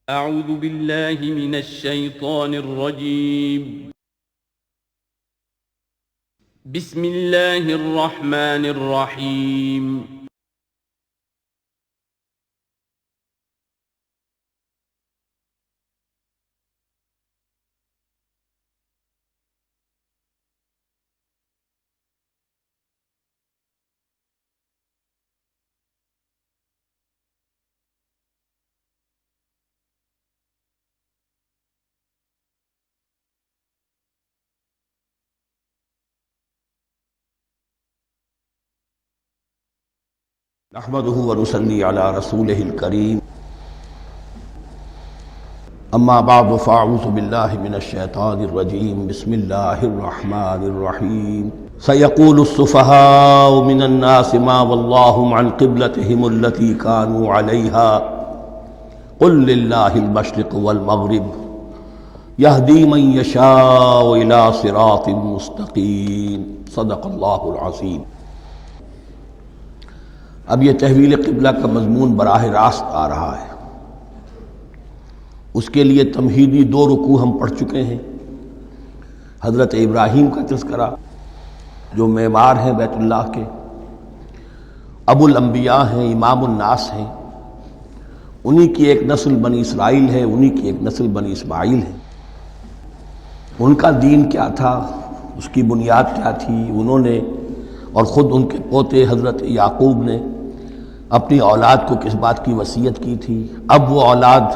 اعوذ باللہ من الشیطان الرجیم بسم اللہ الرحمن الرحیم نحمده ونصلي على رسوله الكريم اما بعد فاعوذ بالله من الشيطان الرجيم بسم الله الرحمن الرحيم سيقول السفهاء من الناس ما ولاهم عن قبلتهم التي كانوا عليها قل لله المشرق والمغرب يهدي من يشاء الى صراط مستقيم صدق الله العظيم۔ اب یہ تحویل قبلہ کا مضمون براہ راست آ رہا ہے۔ اس کے لیے تمہیدی 2 رکوع ہم پڑھ چکے ہیں۔ حضرت ابراہیم کا تذکرہ جو معمار ہیں بیت اللہ کے، ابو الانبیاء ہیں، امام الناس ہیں، انہی کی ایک نسل بنی اسرائیل ہے، انہی کی ایک نسل بنی اسماعیل ہے۔ ان کا دین کیا تھا، اس کی بنیاد کیا تھی، انہوں نے اور خود ان کے پوتے حضرت یعقوب نے اپنی اولاد کو کس بات کی وصیت کی تھی، اب وہ اولاد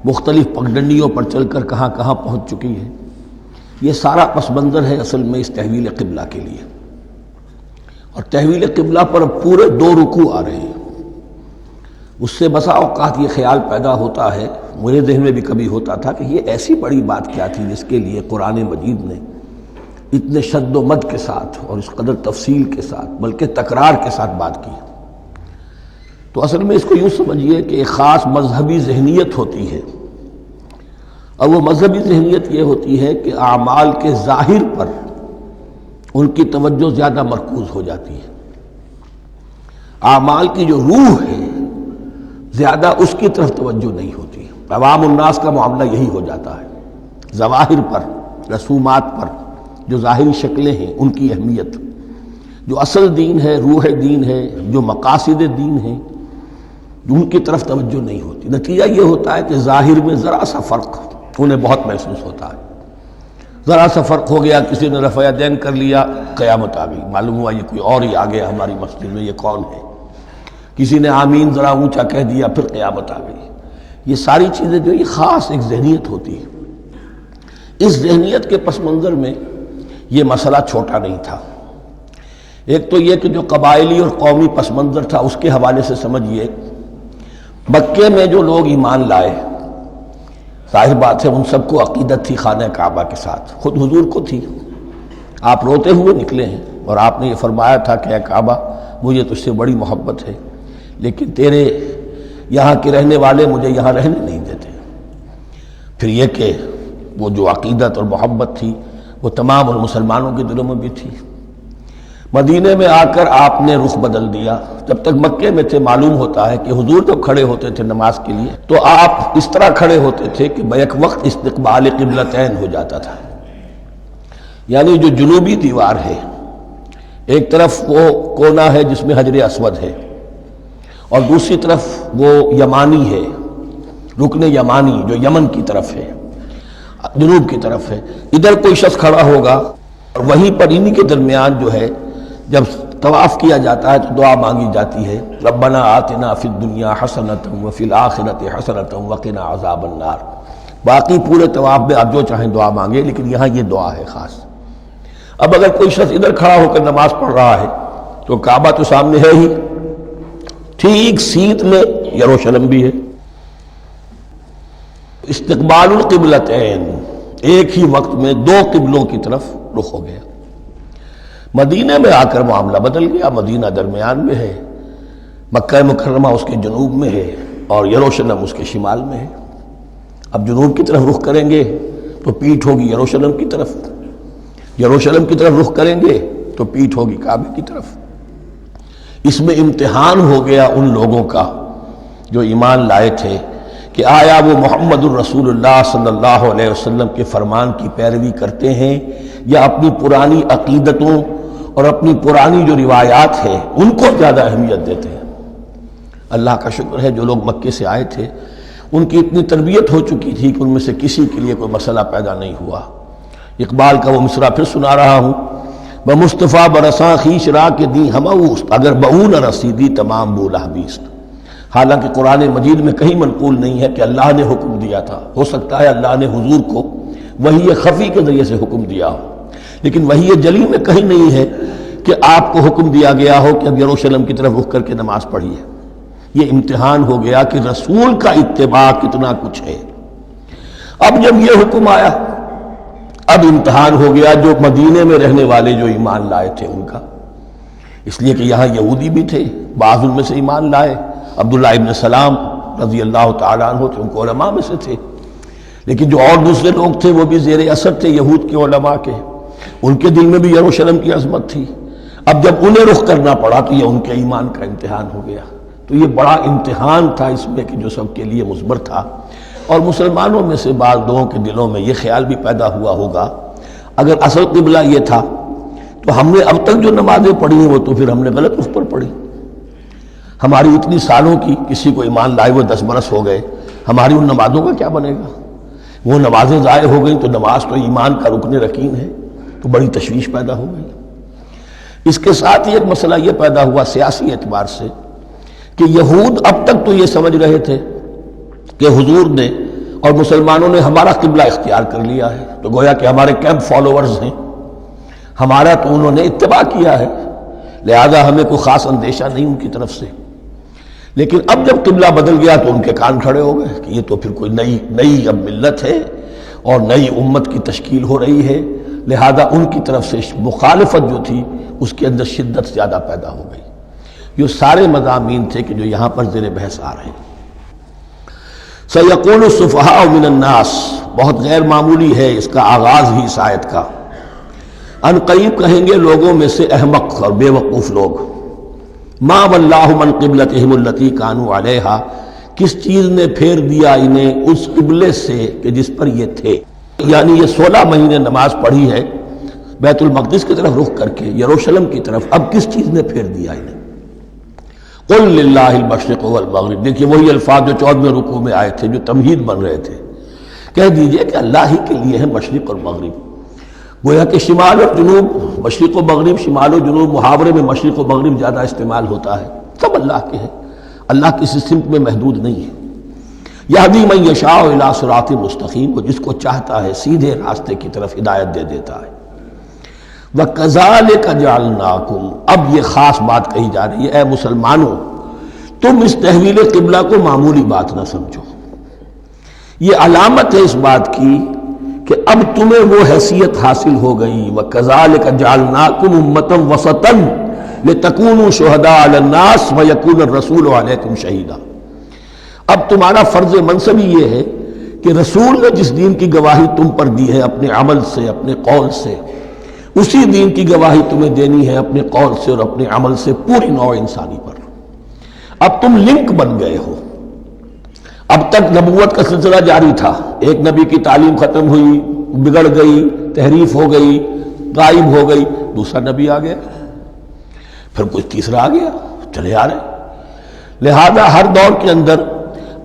مختلف پگڈنڈیوں پر چل کر کہاں کہاں پہنچ چکی ہے، یہ سارا پس منظر ہے اصل میں اس تحویل قبلہ کے لیے۔ اور تحویل قبلہ پر پورے 2 رکوع آ رہے ہیں۔ اس سے بسا اوقات یہ خیال پیدا ہوتا ہے، میرے ذہن میں بھی کبھی ہوتا تھا کہ یہ ایسی بڑی بات کیا تھی جس کے لیے قرآن مجید نے اتنے شد و مد کے ساتھ اور اس قدر تفصیل کے ساتھ بلکہ تکرار کے ساتھ بات کی۔ تو اصل میں اس کو یوں سمجھیے کہ ایک خاص مذہبی ذہنیت ہوتی ہے، اور وہ مذہبی ذہنیت یہ ہوتی ہے کہ اعمال کے ظاہر پر ان کی توجہ زیادہ مرکوز ہو جاتی ہے، اعمال کی جو روح ہے زیادہ اس کی طرف توجہ نہیں ہوتی۔ عوام الناس کا معاملہ یہی ہو جاتا ہے، ظواہر پر، رسومات پر، جو ظاہری شکلیں ہیں ان کی اہمیت، جو اصل دین ہے، روح دین ہے، جو مقاصد دین ہیں، ان کی طرف توجہ نہیں ہوتی۔ نتیجہ یہ ہوتا ہے کہ ظاہر میں ذرا سا فرق انہیں بہت محسوس ہوتا ہے، ذرا سا فرق ہو گیا، کسی نے رفع یدین کر لیا، قیامت آ گئی، معلوم ہوا یہ کوئی اور ہی آ گیا ہماری مسجد میں، یہ کون ہے، کسی نے آمین ذرا اونچا کہہ دیا، پھر قیامت آ گئی۔ یہ ساری چیزیں جو یہ خاص ایک ذہنیت ہوتی ہے، اس ذہنیت کے پس منظر میں یہ مسئلہ چھوٹا نہیں تھا۔ ایک تو یہ کہ جو قبائلی اور قومی پس منظر تھا اس کے حوالے سے سمجھیے، مکے میں جو لوگ ایمان لائے، ظاہر بات ہے ان سب کو عقیدت تھی خانہ کعبہ کے ساتھ، خود حضور کو تھی۔ آپ روتے ہوئے نکلے ہیں اور آپ نے یہ فرمایا تھا کہ اے کعبہ مجھے تجھ سے بڑی محبت ہے، لیکن تیرے یہاں کے رہنے والے مجھے یہاں رہنے نہیں دیتے۔ پھر یہ کہ وہ جو عقیدت اور محبت تھی وہ تمام مسلمانوں کے دلوں میں بھی تھی۔ مدینے میں آ کر آپ نے رخ بدل دیا۔ جب تک مکے میں تھے معلوم ہوتا ہے کہ حضور جب کھڑے ہوتے تھے نماز کے لیے تو آپ اس طرح کھڑے ہوتے تھے کہ بیک وقت استقبال قبلتین ہو جاتا تھا، یعنی جو جنوبی دیوار ہے ایک طرف وہ کونا ہے جس میں حجر اسود ہے، اور دوسری طرف وہ یمانی ہے، رکن یمانی جو یمن کی طرف ہے، جنوب کی طرف ہے۔ ادھر کوئی شخص کھڑا ہوگا اور وہیں پر انہی کے درمیان جو ہے جب طواف کیا جاتا ہے تو دعا مانگی جاتی ہے، ربنا آتنا فی الدنیا حسنۃ وفی الآخرۃ حسنۃ وقنا عذاب النار۔ باقی پورے طواف میں آپ جو چاہیں دعا مانگے، لیکن یہاں یہ دعا ہے خاص۔ اب اگر کوئی شخص ادھر کھڑا ہو کر نماز پڑھ رہا ہے تو کعبہ تو سامنے ہے ہی، ٹھیک سیت میں یروشلم بھی ہے۔ استقبال القبلتین، ایک ہی وقت میں 2 قبلوں کی طرف رخ ہو گیا۔ مدینہ میں آ کر معاملہ بدل گیا، مدینہ درمیان میں ہے، مکہ مکرمہ اس کے جنوب میں ہے اور یروشلم اس کے شمال میں ہے۔ اب جنوب کی طرف رخ کریں گے تو پیٹھ ہوگی یروشلم کی طرف، یروشلم کی طرف رخ کریں گے تو پیٹھ ہوگی کعبے کی طرف۔ اس میں امتحان ہو گیا ان لوگوں کا جو ایمان لائے تھے کہ آیا وہ محمد الرسول اللہ صلی اللہ علیہ وسلم کے فرمان کی پیروی کرتے ہیں یا اپنی پرانی عقیدتوں اور اپنی پرانی جو روایات ہیں ان کو زیادہ اہمیت دیتے ہیں۔ اللہ کا شکر ہے جو لوگ مکے سے آئے تھے ان کی اتنی تربیت ہو چکی تھی کہ ان میں سے کسی کے لیے کوئی مسئلہ پیدا نہیں ہوا۔ اقبال کا وہ مصرع پھر سنا رہا ہوں، بمصطفیٰ برساں خیش را کے دی ہماوست، اگر بہو نہ رسیدی تمام بولا بیست۔ حالانکہ قرآن مجید میں کہیں منقول نہیں ہے کہ اللہ نے حکم دیا تھا، ہو سکتا ہے اللہ نے حضور کو وحی خفی کے ذریعے سے حکم دیا ہو، لیکن وحی جلی میں کہیں نہیں ہے کہ آپ کو حکم دیا گیا ہو کہ اب یروشلم کی طرف رخ کر کے نماز پڑھیے۔ یہ امتحان ہو گیا کہ رسول کا اتباع کتنا کچھ ہے۔ اب جب یہ حکم آیا اب امتحان ہو گیا جو مدینے میں رہنے والے جو ایمان لائے تھے ان کا، اس لیے کہ یہاں یہودی بھی تھے، بعض ان میں سے ایمان لائے، عبداللہ ابن سلام رضی اللہ تعالیٰ عنہ تھے، ان کو علماء میں سے تھے، لیکن جو اور دوسرے لوگ تھے وہ بھی زیر اثر تھے یہود کے علماء کے، ان کے دل میں بھی یروشلم کی عظمت تھی۔ اب جب انہیں رخ کرنا پڑا تو یہ ان کے ایمان کا امتحان ہو گیا۔ تو یہ بڑا امتحان تھا اس میں کہ جو سب کے لیے مثبر تھا، اور مسلمانوں میں سے بعض لوگوں کے دلوں میں یہ خیال بھی پیدا ہوا ہوگا اگر اصل قبلہ یہ تھا تو ہم نے اب تک جو نمازیں پڑھی ہیں وہ تو پھر ہم نے غلط رخ پر پڑھی، ہماری اتنی سالوں کی کسی کو ایمان لائے ہوئے 10 برس ہو گئے، ہماری ان نمازوں کا کیا بنے گا؟ وہ نمازیں ضائع ہو گئیں تو نماز تو ایمان کا رکن رکین ہے، تو بڑی تشویش پیدا ہو گئی۔ اس کے ساتھ ہی ایک مسئلہ یہ پیدا ہوا سیاسی اعتبار سے کہ یہود اب تک تو یہ سمجھ رہے تھے کہ حضور نے اور مسلمانوں نے ہمارا قبلہ اختیار کر لیا ہے، تو گویا کہ ہمارے کیمپ فالوورز ہیں، ہمارا تو انہوں نے اتباع کیا ہے، لہذا ہمیں کوئی خاص اندیشہ نہیں ان کی طرف سے۔ لیکن اب جب قبلہ بدل گیا تو ان کے کان کھڑے ہو گئے کہ یہ تو پھر کوئی نئی اب ملت ہے اور نئی امت کی تشکیل ہو رہی ہے، لہذا ان کی طرف سے مخالفت جو تھی اس کے اندر شدت زیادہ پیدا ہو گئی۔ یہ سارے مضامین تھے کہ جو یہاں پر زیر بحث آ رہے ہیں۔ سَيَقُولُ السُّفَهَاءُ مِنَ النَّاسِ، بہت غیر معمولی ہے اس کا آغاز ہی اس آیت کا۔ ان قریب کہیں گے لوگوں میں سے احمق اور بے وقوف لوگ، ما وَاللَّهُ مَنْ قِبْلَتِهِمُ الَّتِي كَانُوا عَلَيْهَا، کس چیز نے پھیر دیا انہیں اس قبلے سے کہ جس پر یہ تھے، یعنی یہ 16 مہینے نماز پڑھی ہے بیت المقدس کی طرف رخ کر کے یروشلم کی طرف، اب کس چیز نے پھیر دیا انہیں؟ قُلْ لِلَّهِ الْمَشْرِقُ وَالْمَغْرِبُ، دیکھیے وہی الفاظ جو 14ویں رکوع میں آئے تھے جو تمہید بن رہے تھے، کہہ دیجئے کہ اللہ ہی کے لیے ہے مشرق اور مغرب۔ گویا کہ شمال اور جنوب، مشرق و مغرب، شمال و جنوب، محاورے میں مشرق و مغرب زیادہ استعمال ہوتا ہے، سب اللہ کے ہیں، اللہ کسی سمت میں محدود نہیں ہے۔ یہدی من یشاء الی صراط مستقیم، کو جس کو چاہتا ہے سیدھے راستے کی طرف ہدایت دے دیتا ہے۔ وَكَذَلِكَ جَعَلْنَاكُمْ، اب یہ خاص بات کہی جا رہی ہے، اے مسلمانوں تم اس تحویل قبلہ کو معمولی بات نہ سمجھو، یہ علامت ہے اس بات کی کہ اب تمہیں وہ حیثیت حاصل ہو گئی۔ وَكَذَلِكَ جَعَلْنَاكُمْ أُمَّةً وَسَطًا لِتَكُونُوا شُهَدَاءَ عَلَى النَّاسِ وَيَكُونَ الرَّسُولُ عَلَيْكُمْ شَهِيدًا، اب تمہارا فرض منصب یہ ہے کہ رسول نے جس دین کی گواہی تم پر دی ہے اپنے عمل سے، اپنے قول سے، اسی دین کی گواہی تمہیں دینی ہے اپنے قول سے اور اپنے عمل سے پوری نوع انسانی پر۔ اب تم لنک بن گئے ہو، اب تک نبوت کا سلسلہ جاری تھا، ایک نبی کی تعلیم ختم ہوئی، بگڑ گئی، تحریف ہو گئی، غائب ہو گئی، دوسرا نبی آ گیا، پھر کچھ تیسرا آ گیا، چلے آ رہے، لہذا ہر دور کے اندر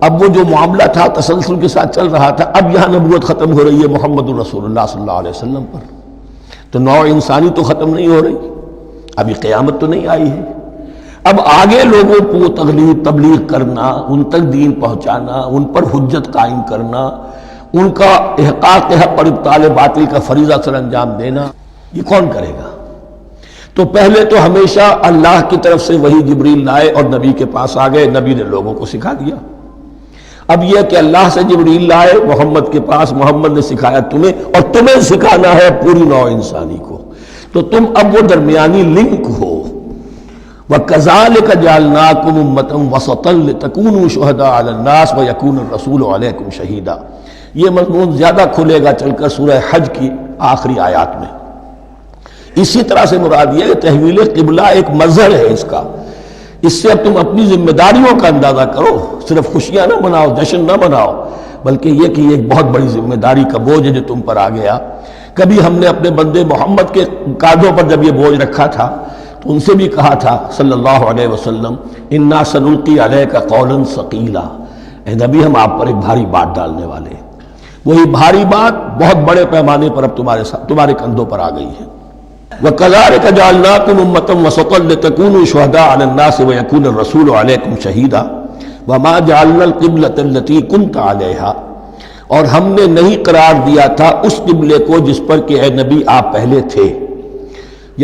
اب وہ جو معاملہ تھا تسلسل کے ساتھ چل رہا تھا، اب یہاں نبوت ختم ہو رہی ہے محمد الرسول اللہ صلی اللہ علیہ وسلم پر، تو نوع انسانی تو ختم نہیں ہو رہی، ابھی قیامت تو نہیں آئی ہے، اب آگے لوگوں کو تبلیغ کرنا، ان تک دین پہنچانا، ان پر حجت قائم کرنا، ان کا احقاق حق اور ابطال باطل کا فریضہ سر انجام دینا، یہ کون کرے گا؟ تو پہلے تو ہمیشہ اللہ کی طرف سے وہی جبریل لائے اور نبی کے پاس آ گئے، نبی نے لوگوں کو سکھا دیا۔ اب یہ کہ اللہ سے جبریل لائے محمد کے پاس، محمد نے سکھایا تمہیں، اور تمہیں سکھانا ہے پوری نوع انسانی کو، تو تم اب وہ درمیانی لنک ہو۔ وَكَذَلِكَ جَعَلْنَاكُمْ أُمَّةً وَسَطًا لِتَكُونُوا شُهَدَاءَ عَلَى النَّاسِ وَيَكُونَ الرَّسُولُ عَلَيْكُمْ شَهِيدًا، یہ مضمون زیادہ کھلے گا چل کر سورہ حج کی آخری آیات میں۔ اسی طرح سے مراد یہ کہ تحویل قبلہ ایک مظہر ہے اس کا، اس سے اب تم اپنی ذمہ داریوں کا اندازہ کرو، صرف خوشیاں نہ مناؤ، جشن نہ مناؤ، بلکہ یہ کہ یہ ایک بہت بڑی ذمہ داری کا بوجھ ہے جو تم پر آ گیا۔ کبھی ہم نے اپنے بندے محمد کے کاندھوں پر جب یہ بوجھ رکھا تھا تو ان سے بھی کہا تھا صلی اللہ علیہ وسلم انا سنلقی علیک قولا ثقیلا، اے نبی ہم آپ پر ایک بھاری بات ڈالنے والے ہیں۔ وہی بھاری بات بہت بڑے پیمانے پر اب تمہارے کندھوں پر آ گئی ہے۔ وَكَذَلِكَ جَعَلْنَاكُمْ أُمَّةً وَسَطًا لِتَكُونُوا شُهَدَاءَ عَلَى النَّاسِ وَيَكُونَ الرَّسُولُ عَلَيْكُمْ شَهِيدًا وَمَا جَعَلْنَا الْقِبْلَةَ الَّتِي كُنْتَ عَلَيْهَا، اور ہم نے نہیں قرار دیا تھا اس قبلے کو جس پر کہ اے نبی آپ پہلے تھے۔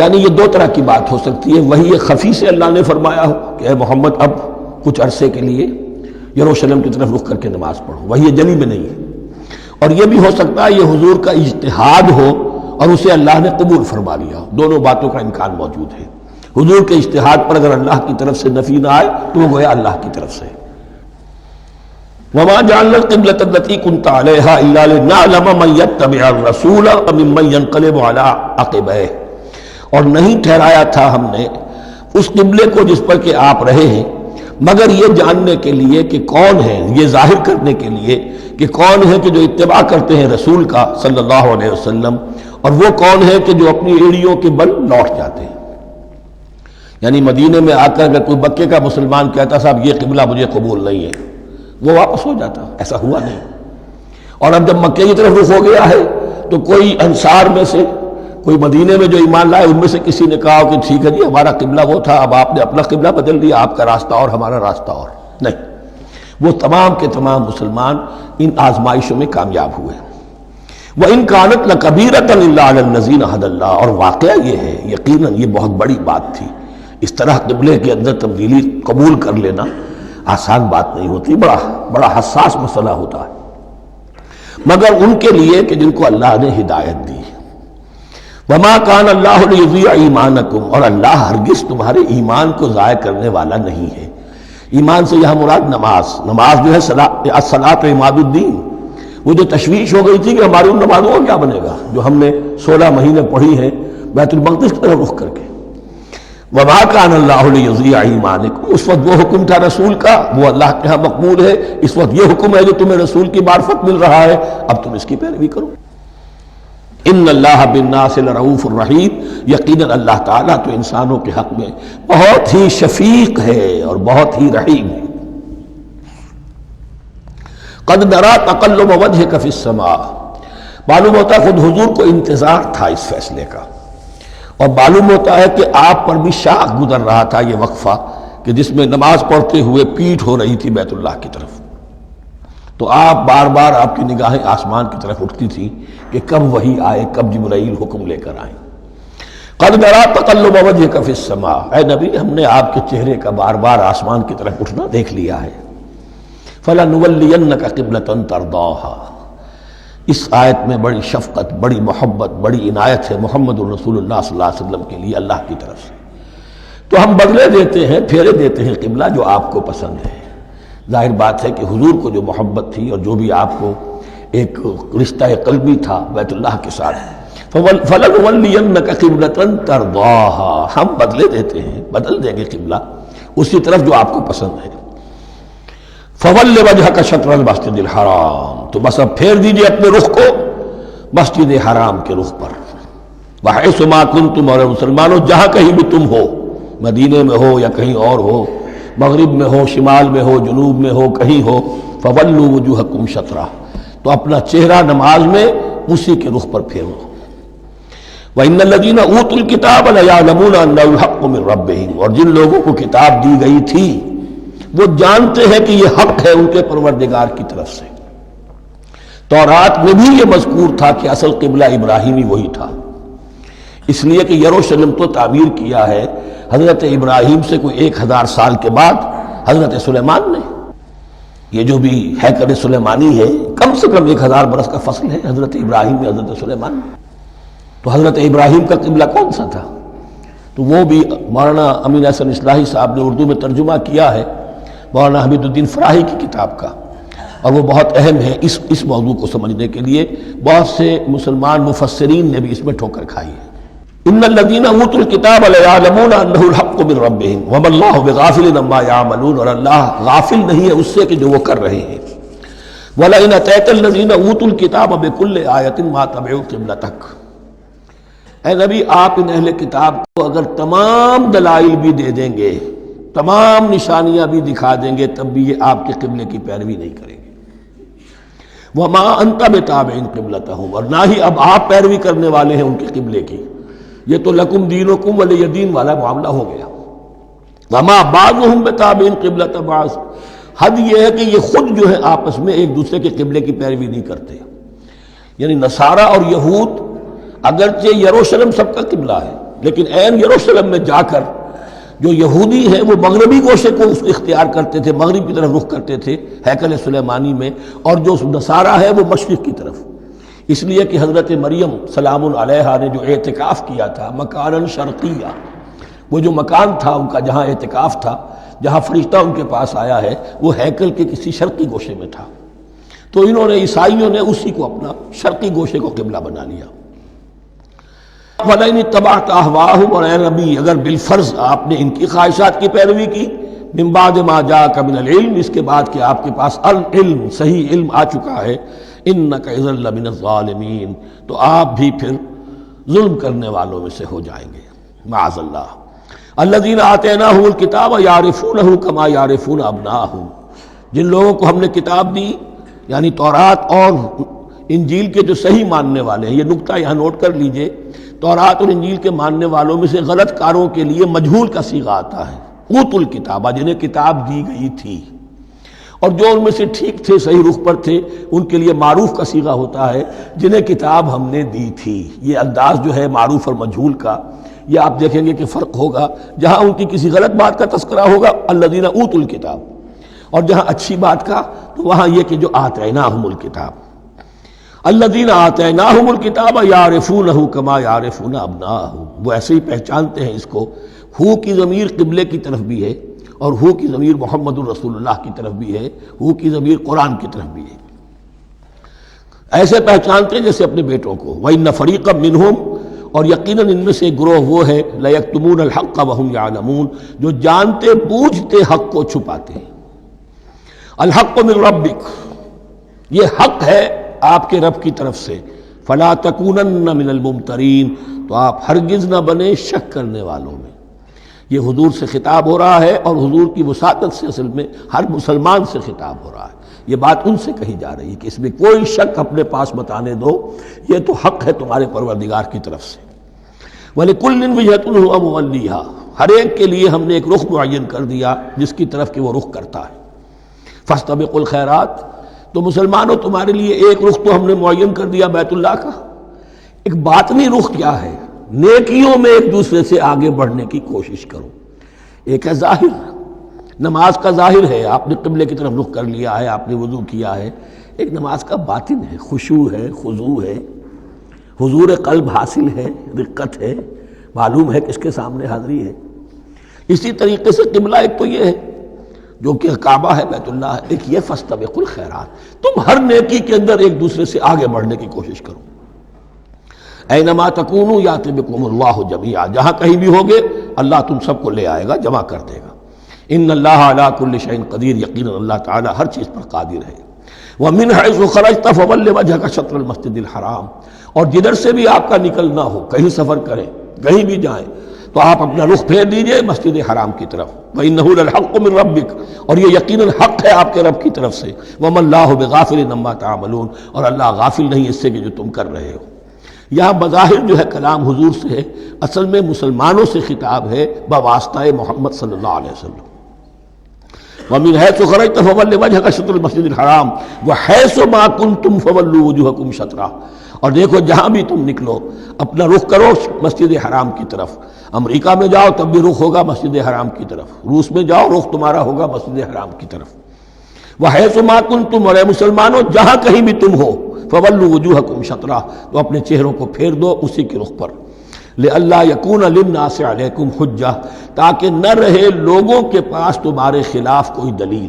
یعنی یہ دو طرح کی بات ہو سکتی ہے، وہی خفی سے اللہ نے فرمایا ہو کہ اے محمد اب کچھ عرصے کے لیے یروشلم کی طرف رخ کر کے نماز پڑھو، وہی جلی میں نہیں ہے، اور یہ بھی ہو سکتا ہے یہ حضور کا اجتہاد ہو اور اسے اللہ نے قبول فرما لیا ہو۔ دونوں باتوں کا امکان موجود ہے۔ حضور کے اجتہاد پر اگر اللہ کی طرف سے نفی نہ آئے تو وہ گویا اللہ کی طرف سے۔ وَمَا جَعَلْنَا الْقِبْلَةَ الَّتِي كُنْتَ عَلَيْهَا إِلَّا لِنَعْلَمَ مَن يَتَّبِعُ الرَّسُولَ وَمِمَّن يَنقَلِبُ عَلَىٰ عَقِبَيْهِ، اور نہیں ٹھہرایا تھا ہم نے اس قبلے کو جس پر کہ آپ رہے ہیں مگر یہ جاننے کے لیے کہ کون ہے، یہ ظاہر کرنے کے لیے کہ کون ہے کہ جو اتباع کرتے ہیں رسول کا صلی اللہ علیہ وسلم، اور وہ کون ہے کہ جو اپنی ایڑیوں کے بل لوٹ جاتے ہیں۔ یعنی مدینے میں آ کر اگر کوئی مکے کا مسلمان کہتا صاحب یہ قبلہ مجھے قبول نہیں ہے، وہ واپس ہو جاتا، ایسا ہوا نہیں۔ اور اب جب مکے کی طرف رخ ہو گیا ہے تو کوئی انصار میں سے کوئی مدینے میں جو ایمان لائے ان میں سے کسی نے کہا کہ ٹھیک ہے جی ہمارا قبلہ وہ تھا، اب آپ نے اپنا قبلہ بدل دیا، آپ کا راستہ اور ہمارا راستہ اور، نہیں، وہ تمام کے تمام مسلمان ان آزمائشوں میں کامیاب ہوئے۔ وَإِن كَانَتْ لَكَبِيرَةً إِلَّا عَلَى الَّذِينَ هَدَى اللَّهُ، اور واقعہ یہ ہے یقیناً یہ بہت بڑی بات تھی۔ اس طرح قبلے کے اندر تبدیلی قبول کر لینا آسان بات نہیں ہوتی، بڑا حساس مسئلہ ہوتا ہے، مگر ان کے لیے کہ جن کو اللہ نے ہدایت دی۔ وَمَا كَانَ اللَّهُ لِيُضِيعَ إِيمَانَكُمْ، اور اللہ ہرگز تمہارے ایمان کو ضائع کرنے والا نہیں ہے۔ ایمان سے یہاں مراد نماز جو ہے الصلاۃ عماد الدین، وہ جو تشویش ہو گئی تھی کہ ہماری ان نمازوں کا کیا بنے گا جو ہم نے 16 مہینے پڑھی ہیں بیت المقدس کی طرف رخ کر کے۔ وَمَا كَانَ اللَّهُ لِيُضِيعَ إِيمَانَكُمْ، اس وقت وہ حکم تھا رسول کا، وہ اللہ کے ہاں مقبول ہے۔ اس وقت یہ حکم ہے جو تمہیں رسول کی معرفت مل رہا ہے، اب تم اس کی پیروی کرو۔ ان اللہ بالناس لرؤوف الرحیم، یقیناً اللہ تعالیٰ تو انسانوں کے حق میں بہت ہی شفیق ہے اور بہت ہی رحیم ہے۔ قد نرى تقلب وجهك في السماء، معلوم ہوتا ہے خود حضور کو انتظار تھا اس فیصلے کا، اور معلوم ہوتا ہے کہ آپ پر بھی شاخ گزر رہا تھا یہ وقفہ کہ جس میں نماز پڑھتے ہوئے پیٹھ ہو رہی تھی بیت اللہ کی طرف، تو آپ بار بار آپ کی نگاہیں آسمان کی طرف اٹھتی تھی کہ کب وحی آئے، کب جبرائیل حکم لے کر آئیں۔ قد نرى تقلب وجهك في السماء، اے نبی ہم نے آپ کے چہرے کا بار بار آسمان کی طرف اٹھنا دیکھ لیا ہے۔ فَلَنُوَلِّيَنَّكَ قِبْلَةً تَرْضَاهَا، اس آیت میں بڑی شفقت، بڑی محبت، بڑی عنایت ہے محمد الرسول اللہ صلی اللہ علیہ وسلم کے لیے اللہ کی طرف سے۔ تو ہم بدلے دیتے ہیں، پھیرے دیتے ہیں قبلہ جو آپ کو پسند ہے۔ ظاہر بات ہے کہ حضور کو جو محبت تھی اور جو بھی آپ کو ایک رشتہ قلبی تھا بیت اللہ کے ساتھ، فَلَنُوَلِّيَنَّكَ قِبْلَةً تَرْضَاهَا، ہم بدلے دیتے ہیں، بدل دیں گے قبلہ اسی طرف جو آپ کو پسند ہے۔ فَوَلِّ وَجْهَكَ شَطْرَ الْمَسْجِدِ الْحَرَامِ، تو بس اب پھیر دیجئے اپنے رخ کو مسجد حرام کے رخ پر۔ وَحَيْثُ مَا كُنْتُمْ، اور مسلمانوں جہاں کہیں بھی تم ہو، مدینے میں ہو یا کہیں اور ہو، مغرب میں ہو، شمال میں ہو، جنوب میں ہو، کہیں ہو، فَوَلُّوا وُجُوهَكُمْ شَطْرَهُ، تو اپنا چہرہ نماز میں اسی کے رخ پر پھیرو۔ وَإِنَّ الَّذِينَ أُوتُوا الْكِتَابَ لَيَعْلَمُونَ أَنَّهُ الْحَقُّ مِنْ رَبِّهِمْ، اور جن لوگوں کو کتاب دی گئی تھی وہ جانتے ہیں کہ یہ حق ہے ان کے پروردگار کی طرف سے۔ تورات میں بھی یہ مذکور تھا کہ اصل قبلہ ابراہیمی وہی تھا، اس لیے کہ یروشلم تو تعمیر کیا ہے حضرت ابراہیم سے کوئی 1000 سال کے بعد حضرت سلیمان نے۔ یہ جو بھی ہیکل سلیمانی ہے کم سے کم 1000 برس کا فصل ہے حضرت ابراہیم میں حضرت سلیمان میں۔ تو حضرت ابراہیم کا قبلہ کون سا تھا؟ تو وہ بھی مولانا امین احسن اصلاحی صاحب نے اردو میں ترجمہ کیا ہے مولانا حمید الدین فراہی کی کتاب کا، اور وہ بہت اہم ہے اس موضوع کو سمجھنے کے لیے۔ بہت سے مسلمان مفسرین نے بھی اس میں ٹھوکر کھائی ہے۔ ان الذین اوتوا الکتاب لیعلمون انہ الحق من ربہم وما اللہ بغافل عما یعملون، اور اللہ غافل نہیں ہے اس سے کہ جو وہ کر رہے ہیں۔ وَلَئِنْ أَتَيْتَ الَّذِينَ أُوتُوا الْكِتَابَ بِكُلِّ آیَةٍ مَا تَبِعُوا قِبْلَتَكَ، اے نبی آپ ان اہل کتاب کو اگر تمام دلائل بھی دے دیں گے، تمام نشانیاں بھی دکھا دیں گے، تب بھی یہ آپ کے قبلے کی پیروی نہیں کریں گے۔ وَمَا أَنْتَ بِتَابِعٍ قِبْلَتَهُمْ، اور نہ ہی اب آپ پیروی کرنے والے ہیں ان کے قبلے کی، یہ تو لکم دینکم ولی دین والا معاملہ ہو گیا۔ وَمَا بَعْضُهُمْ بِتَابِعٍ قِبْلَةَ بَعْضٍ، حد یہ ہے کہ یہ خود جو ہے آپس میں ایک دوسرے کے قبلے کی پیروی نہیں کرتے، یعنی نصارہ اور یہود اگرچہ یروشلم سب کا قبلہ ہے، لیکن عین یروشلم میں جا کر جو یہودی ہیں وہ مغربی گوشے کو اختیار کرتے تھے، مغرب کی طرف رخ کرتے تھے ہیکل سلیمانی میں، اور جو نصارہ ہے وہ مشرق کی طرف، اس لیے کہ حضرت مریم سلام علیہا نے جو اعتکاف کیا تھا مکاناً شرقیہ، وہ جو مکان تھا ان کا جہاں اعتکاف تھا، جہاں فرشتہ ان کے پاس آیا ہے، وہ ہیکل کے کسی شرقی گوشے میں تھا، تو انہوں نے عیسائیوں نے اسی کو اپنا شرقی گوشے کو قبلہ بنا لیا۔ وَلَئِنِ اتَّبَعْتَ أَهْوَاءَهُمْ، اور اے نبی اگر بالفرض آپ نے ان کی خواہشات کی پیروی کی، من بعد ما جاءك من العلم، اس کے بعد کہ آپ کے پاس العلم صحیح علم آ چکا ہے، إِنَّكَ إِذًا لَّمِنَ الظَّالِمِينَ، تو آپ بھی پھر ظلم کرنے والوں میں سے ہو جائیں گے، معاذ اللہ۔ الذین آتیناہم الکتاب یعرفونہ کما یعرفون ابناءہم، جن لوگوں کو ہم نے کتاب دی یعنی تورات اور انجیل کے جو صحیح ماننے والے ہیں، یہ نکتہ یہاں نوٹ کر لیجئے، تورات اور انجیل کے ماننے والوں میں سے غلط کاروں کے لیے مجہول کا صیغہ آتا ہے، اوتوا الکتابہ، جنہیں کتاب دی گئی تھی، اور جو ان میں سے ٹھیک تھے صحیح رخ پر تھے ان کے لیے معروف کا صیغہ ہوتا ہے جنہیں کتاب ہم نے دی تھی۔ یہ انداز جو ہے معروف اور مجہول کا، یہ آپ دیکھیں گے کہ فرق ہوگا، جہاں ان کی کسی غلط بات کا تذکرہ ہوگا الذین اوتوا الکتاب، اور جہاں اچھی بات کا تو وہاں یہ کہ جو آتیناہم الکتاب، الذین آتیناہم الکتاب یعرفونہ کما یعرفون ابناءہم، وہ ایسے ہی پہچانتے ہیں اس کو۔ ہو کی ضمیر قبلے کی طرف بھی ہے، اور ہو کی ضمیر محمد الرسول اللہ کی طرف بھی ہے، ہو کی ضمیر قرآن کی طرف بھی ہے، ایسے پہچانتے ہیں جیسے اپنے بیٹوں کو۔ وَإِنَّ فَرِيقًا مِّنْهُمْ، اور یقیناً ان میں سے ایک گروہ وہ ہے لَيَكْتُمُونَ الْحَقَّ وَهُمْ يَعْلَمُونَ، جو جانتے بوجھتے حق کو چھپاتے ہیں۔ الحق من ربک، یہ حق ہے آپ کے رب کی طرف سے، فلا تکونن من الممترین، تو آپ ہرگز نہ بنے شک کرنے والوں میں۔ یہ حضور سے خطاب ہو رہا ہے، اور حضور کی وساطت سے اصل میں ہر مسلمان سے خطاب ہو رہا ہے، یہ بات ان سے کہی جا رہی ہے کہ اس میں کوئی شک اپنے پاس متانے دو، یہ تو حق ہے تمہارے پروردگار کی طرف سے۔ وَلِكُلٍّ وِجْهَةٌ هُوَ مُوَلِّيهَا، ہر ایک کے لیے ہم نے ایک رخ معین کر دیا جس کی طرف کہ وہ رخ کرتا ہے۔ فَاسْتَبِقُوا الْخَيْرَاتِ، تو مسلمانوں تمہارے لیے ایک رخ تو ہم نے معین کر دیا بیت اللہ کا، ایک باطنی رخ کیا ہے؟ نیکیوں میں ایک دوسرے سے آگے بڑھنے کی کوشش کرو۔ ایک ہے ظاہر، نماز کا ظاہر ہے، آپ نے قبلے کی طرف رخ کر لیا ہے، آپ نے وضو کیا ہے، ایک نماز کا باطن ہے، خشوع ہے، خضوع ہے، حضور قلب حاصل ہے، رقت ہے، معلوم ہے کس کے سامنے حاضری ہے۔ اسی طریقے سے قبلہ ایک تو یہ ہے جو کہ کعبہ ہے بیت اللہ ہے، ایک یہ فاستبقوا الخیرات، تم ہر نیکی کے اندر ایک دوسرے سے آگے بڑھنے کی کوشش کرو۔ اینما تکونوا یأتی بکم اللہ جمیعا، جہاں کہیں بھی ہوگے اللہ تم سب کو لے آئے گا، جمع کر دے گا۔ ان اللہ علی کل شیء قدیر، یقینا اللہ تعالی ہر چیز پر قادر ہے۔ ومن حیث خرجت فول وجهک شطر المسجد الحرام، اور جدھر سے بھی آپ کا نکلنا ہو، کہیں سفر کریں، کہیں بھی جائیں، تو آپ اپنا رخ پھیر دیجئے مسجد حرام کی طرف۔ وَإِنَّهُ لَلْحَقُّ مِن رَبِّكَ، اور یہ یقیناً حق ہے آپ کے رب کی طرف سے۔ وَمَا اللَّهُ بِغَافِلٍ عَمَّا تَعْمَلُونَ، اور اللہ غافل نہیں اس سے کہ جو تم کر رہے ہو۔ یہاں بظاہر جو ہے کلام حضور سے ہے، اصل میں مسلمانوں سے خطاب ہے بواسطہ محمد صلی اللہ علیہ وسلم۔ وَمِنْ حَيْثُ خَرَجْتَ فَوَلِّ وَجْهَكَ شَطْرَ الْمَسْجِدِ الْحَرَامِ وَحَيْثُ مَا كُنْتُمْ فَوَلُّوا وُجُوهَكُمْ شَطْرَهُ، اور دیکھو جہاں بھی تم نکلو اپنا رخ کرو مسجد حرام کی طرف۔ امریکہ میں جاؤ تب بھی رخ ہوگا مسجد حرام کی طرف، روس میں جاؤ رخ تمہارا ہوگا مسجد حرام کی طرف۔ وَحَيْثُ مَا كُنْتُمْ، اور اے مسلمانوں جہاں کہیں بھی تم ہو، فَوَلُّوا وُجُوهَكُمْ شَطْرَهُ، تو اپنے چہروں کو پھیر دو اسی کے رخ پر۔ لِأَلَّا يَكُونَ لِلنَّاسِ عَلَيْكُمْ حُجَّةٌ، تاکہ نہ رہے لوگوں کے پاس تمہارے خلاف کوئی دلیل۔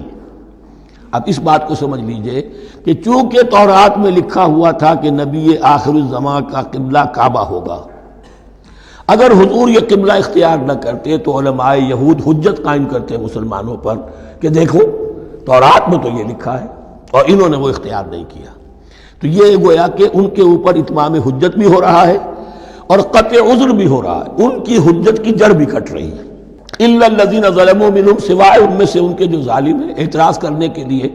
اب اس بات کو سمجھ لیجئے کہ چونکہ تورات میں لکھا ہوا تھا کہ نبی آخر الزمان کا قبلہ کعبہ ہوگا، اگر حضور یہ قبلہ اختیار نہ کرتے تو علماء یہود حجت قائم کرتے مسلمانوں پر کہ دیکھو تورات میں تو یہ لکھا ہے اور انہوں نے وہ اختیار نہیں کیا. تو یہ گویا کہ ان کے اوپر اتمام حجت بھی ہو رہا ہے اور قطع عذر بھی ہو رہا ہے، ان کی حجت کی جڑ بھی کٹ رہی ہے. الا الذین ظلموا منہم، سوائے ان میں سے ان کے جو ظالم ہیں، اعتراض کرنے کے لیے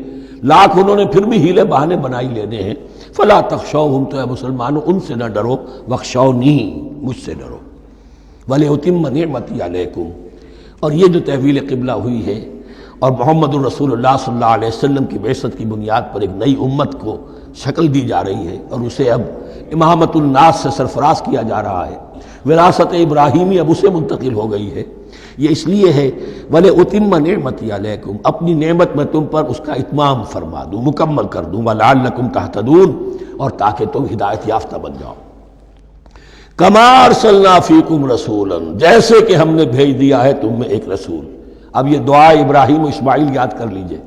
لاکھ انہوں نے پھر بھی ہیلے بہانے بنائی لینے ہیں. فلا تخشوہم، تو اے مسلمانوں ان سے نہ ڈرو، واخشونی، مجھ سے ڈرو. وَلِأُتِمَّ نِعْمَتِي عَلَيْكُمْ. اور یہ جو تحویل قبلہ ہوئی ہے اور محمد الرسول اللہ صلی اللہ علیہ وسلم کی بعثت کی بنیاد پر ایک نئی امت کو شکل دی جا رہی ہے اور اسے اب امامت الناس سے سرفراز کیا جا رہا ہے، وراثت ابراہیمی اب اسے منتقل ہو گئی ہے. یہ اس لیے ہے وَلِأُتِمَّ نِعْمَتِي عَلَيْكُمْ، اپنی نعمت میں تم پر اس کا اتمام فرما دوں، مکمل کر دوں. وَلَعَلَّكُمْ تَهْتَدُونَ، اور تاکہ تم ہدایت یافتہ بن جاؤ. کما ارسلنا فیکم رسولا، جیسے کہ ہم نے بھیج دیا ہے تم میں ایک رسول. اب یہ دعا ابراہیم و اسماعیل یاد کر لیجئے.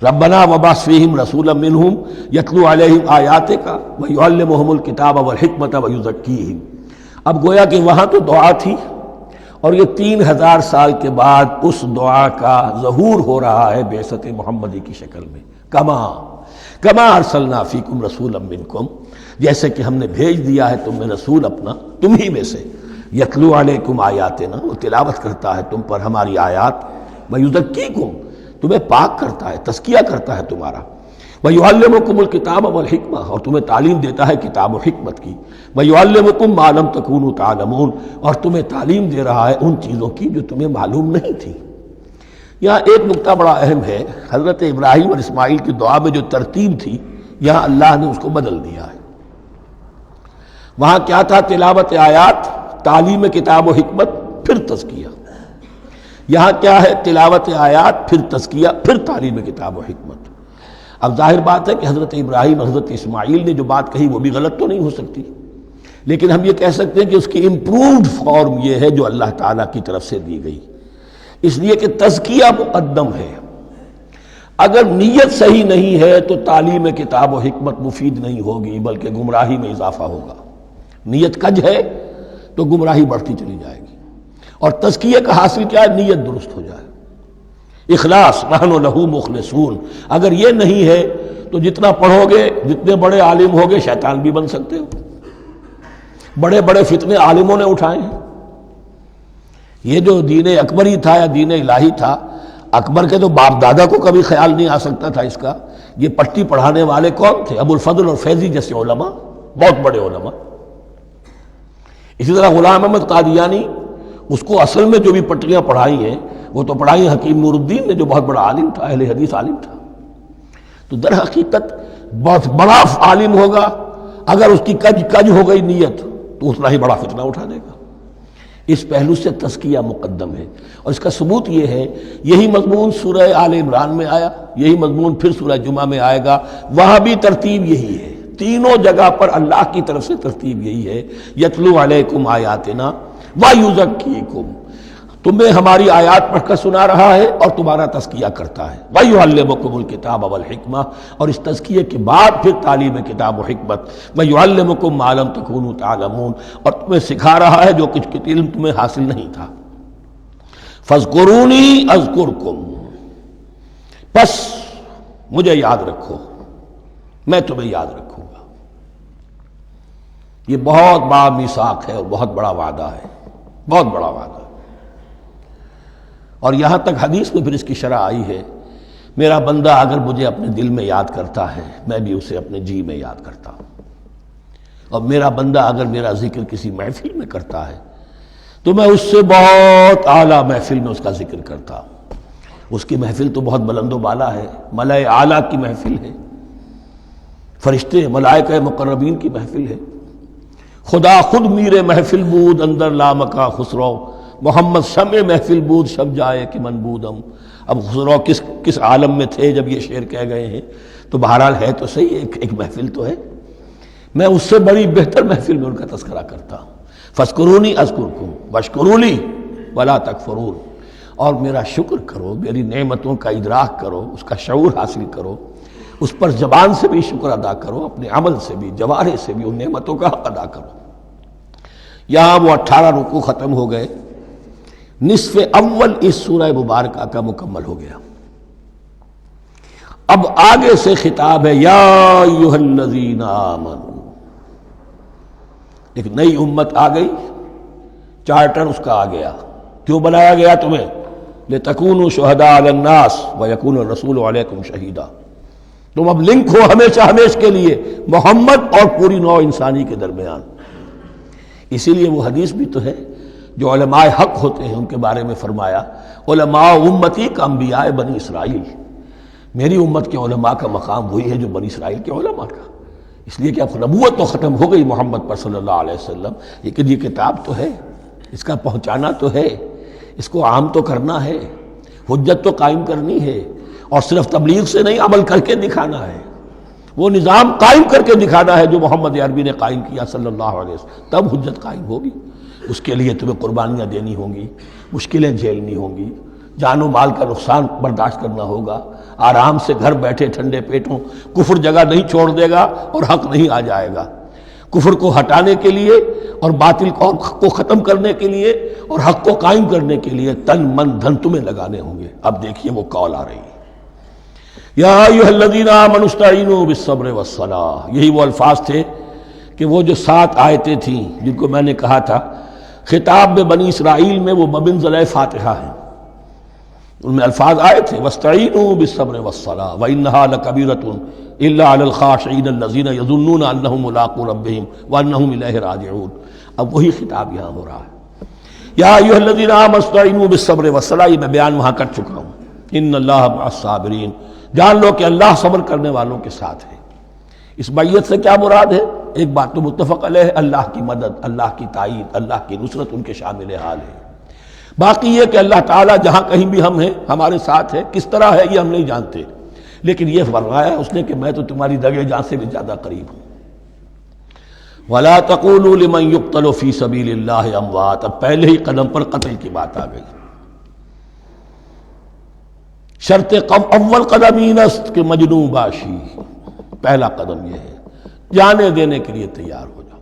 ربنا وبعث فیہم رسولا منہم یتلو علیہم آیاتک ویعلمہم الکتاب والحکمت ویزکیہم. اب گویا کہ وہاں تو دعا تھی اور یہ 3000 سال کے بعد اس دعا کا ظہور ہو رہا ہے بعثت محمدی کی شکل میں. کما ارسلنا فیکم رسولا منکم، جیسے کہ ہم نے بھیج دیا ہے تم میں رسول اپنا، تم ہی میں سے. یتلو علیکم آیاتنا، وہ تلاوت کرتا ہے تم پر ہماری آیات. ویزکیکم، تمہیں پاک کرتا ہے، تزکیہ کرتا ہے تمہارا. ویعلمکم الکتاب والحکمہ، اور تمہیں تعلیم دیتا ہے کتاب و حکمت کی. ویعلمکم ما لم تکونوا تعلمون، اور تمہیں تعلیم دے رہا ہے ان چیزوں کی جو تمہیں معلوم نہیں تھی. یہاں ایک نکتہ بڑا اہم ہے، حضرت ابراہیم اور اسماعیل کی دعا میں جو ترتیب تھی یہاں اللہ نے اس کو بدل دیا ہے. وہاں کیا تھا؟ تلاوت آیات، تعلیم کتاب و حکمت، پھر تزکیہ. یہاں کیا ہے؟ تلاوت آیات، پھر تزکیہ، پھر تعلیم کتاب و حکمت. اب ظاہر بات ہے کہ حضرت ابراہیم حضرت اسماعیل نے جو بات کہی وہ بھی غلط تو نہیں ہو سکتی، لیکن ہم یہ کہہ سکتے ہیں کہ اس کی امپرووڈ فارم یہ ہے جو اللہ تعالیٰ کی طرف سے دی گئی، اس لیے کہ تزکیہ مقدم ہے. اگر نیت صحیح نہیں ہے تو تعلیم کتاب و حکمت مفید نہیں ہوگی بلکہ گمراہی میں اضافہ ہوگا. نیت کج ہے تو گمراہی بڑھتی چلی جائے گی. اور تزکیہ کا حاصل کیا ہے؟ نیت درست ہو جائے، اخلاص، نحن لہ مخلصون. اگر یہ نہیں ہے تو جتنا پڑھو گے، جتنے بڑے عالم ہوگے، شیطان بھی بن سکتے ہو. بڑے بڑے فتنے عالموں نے اٹھائے ہیں. یہ جو دین اکبری تھا یا دین الہی تھا، اکبر کے تو باپ دادا کو کبھی خیال نہیں آ سکتا تھا اس کا. یہ پٹی پڑھانے والے کون تھے؟ ابو الفضل اور فیضی جیسے علماء، بہت بڑے علماء. اسی طرح غلام احمد قادیانی، اس کو اصل میں جو بھی پٹیاں پڑھائی ہیں وہ تو پڑھائی حکیم نور الدین نے جو بہت بڑا عالم تھا، اہل حدیث عالم تھا. تو در حقیقت بہت بڑا عالم ہوگا، اگر اس کی کج ہو گئی نیت تو اتنا ہی بڑا فتنہ اٹھا دے گا. اس پہلو سے تزکیہ مقدم ہے، اور اس کا ثبوت یہ ہے، یہی مضمون سورہ آل عمران میں آیا، یہی مضمون پھر سورہ جمعہ میں آئے گا. وہاں بھی ترتیب یہی ہے، تینوں جگہ پر اللہ کی طرف سے ترتیب یہی ہے. یتلو علیکم آیاتنا ویزکیکم، تمہیں ہماری آیات پڑھ کر سنا رہا ہے اور تمہارا تزکیہ کرتا ہے. ویعلمکم الکتاب والحکمہ، اور اس تزکیے کے بعد پھر تعلیم کتاب و حکمت. ویعلمکم ما لم تکونوا تعلمون، اور تمہیں سکھا رہا ہے جو کچھ علم تمہیں حاصل نہیں تھا. فاذکرونی اذکرکم، پس مجھے یاد رکھو، میں تمہیں یاد رکھوں گا. یہ بہت بڑا میثاق ہے اور بہت بڑا وعدہ ہے، بہت بڑا وعدہ. اور یہاں تک حدیث میں پھر اس کی شرح آئی ہے، میرا بندہ اگر مجھے اپنے دل میں یاد کرتا ہے میں بھی اسے اپنے جی میں یاد کرتا ہوں. اور میرا بندہ اگر میرا ذکر کسی محفل میں کرتا ہے تو میں اس سے بہت اعلیٰ محفل میں اس کا ذکر کرتا ہوں. اس کی محفل تو بہت بلند و بالا ہے، ملائے اعلیٰ کی محفل ہے، فرشتے ملائکہ مقربین کی محفل ہے. خدا خود میر محفل بود اندر لامکا خسرو، محمد شمع محفل بود شب جائے کہ من بودم. اب خسرو کس عالم میں تھے جب یہ شعر کہہ گئے ہیں؟ تو بہرحال ہے تو صحیح، ایک محفل تو ہے. میں اس سے بڑی بہتر محفل میں ان کا تذکرہ کرتا ہوں. فاذکرونی اذکرکم واشکروا لی ولا تکفرون، اور میرا شکر کرو، میری نعمتوں کا ادراک کرو، اس کا شعور حاصل کرو، اس پر زبان سے بھی شکر ادا کرو، اپنے عمل سے بھی، جوارح سے بھی ان نعمتوں کا حق ادا کرو. یہاں وہ 18 رکوع ختم ہو گئے، نصف اول اس سورہ مبارکہ کا مکمل ہو گیا۔ اب آگے سے خطاب ہے یا ایھا الذین آمنوا، ایک نئی امت آ گئی، چارٹر اس کا آ گیا۔ کیوں بنایا گیا تمہیں؟ لتکونوا شہداء علی الناس ویکون الرسول علیکم شہیدا، تم اب لنک ہو ہمیشہ ہمیشہ کے لیے محمد اور پوری نوع انسانی کے درمیان۔ اسی لیے وہ حدیث بھی تو ہے جو علماء حق ہوتے ہیں ان کے بارے میں فرمایا علماء امتی کا انبیاء بنی اسرائیل، میری امت کے علماء کا مقام وہی ہے جو بنی اسرائیل کے علماء کا، اس لیے کہ اب نبوت تو ختم ہو گئی محمد پر صلی اللہ علیہ وسلم، لیکن یہ کتاب تو ہے، اس کا پہنچانا تو ہے، اس کو عام تو کرنا ہے، حجت تو قائم کرنی ہے، اور صرف تبلیغ سے نہیں عمل کر کے دکھانا ہے، وہ نظام قائم کر کے دکھانا ہے جو محمد عربی نے قائم کیا صلی اللہ علیہ وسلم، تب حجت قائم ہوگی۔ اس کے لیے تمہیں قربانیاں دینی ہوں گی، مشکلیں جھیلنی ہوں گی، جان و مال کا نقصان برداشت کرنا ہوگا، آرام سے گھر بیٹھے ٹھنڈے پیٹوں کفر جگہ نہیں چھوڑ دے گا اور حق نہیں آ جائے گا، کفر کو ہٹانے کے لیے اور باطل کو ختم کرنے کے لیے اور حق کو قائم کرنے کے لیے تن من دھن تمہیں لگانے ہوں گے۔ اب دیکھیے وہ قول آ رہی ہے یا ایھا الذین آمنوا استعینوا بالصبر والصلاۃ، یہی وہ الفاظ تھے کہ وہ جو 7 آیتیں تھیں جن کو میں نے کہا تھا خطاب میں بنی اسرائیل میں وہ بمنزلہ فاتحہ ہیں، ان میں الفاظ آئے تھے واستعینوا بالصبر والصلاۃ وانھا لکبیرۃ الا علی الخاشعین الذین یظنون انہم ملاقو ربہم وانہم الیہ راجعون۔ اب وہی خطاب یہاں ہو رہا ہے یا ایھا الذین آمنوا استعینوا بالصبر والصلاۃ، یہ میں بیان وہاں کر چکا ہوں، ان اللہ مع الصابرین، جان لو کہ اللہ صبر کرنے والوں کے ساتھ ہے۔ اس بیعت سے کیا مراد ہے؟ ایک بات تو متفق علیہ ہے، اللہ کی مدد، اللہ کی تائید، اللہ کی نصرت ان کے شامل حال ہے۔ باقی یہ کہ اللہ تعالیٰ جہاں کہیں بھی ہم ہیں ہمارے ساتھ ہے، کس طرح ہے یہ ہم نہیں جانتے، لیکن یہ فرمایا اس نے کہ میں تو تمہاری دگے جان سے بھی زیادہ قریب ہوں۔ وَلَا تَقُولُوا لِمَنْ يُقْتَلُ فِي سَبِيلِ اللَّهِ أَمْوَاتٌ، اب پہلے ہی قدم پر قتل کی بات آ گئی۔ شرط اول قدم ہی نست کہ مجنوں باشی، پہلا قدم یہ ہے جانے دینے کے لیے تیار ہو جاؤ۔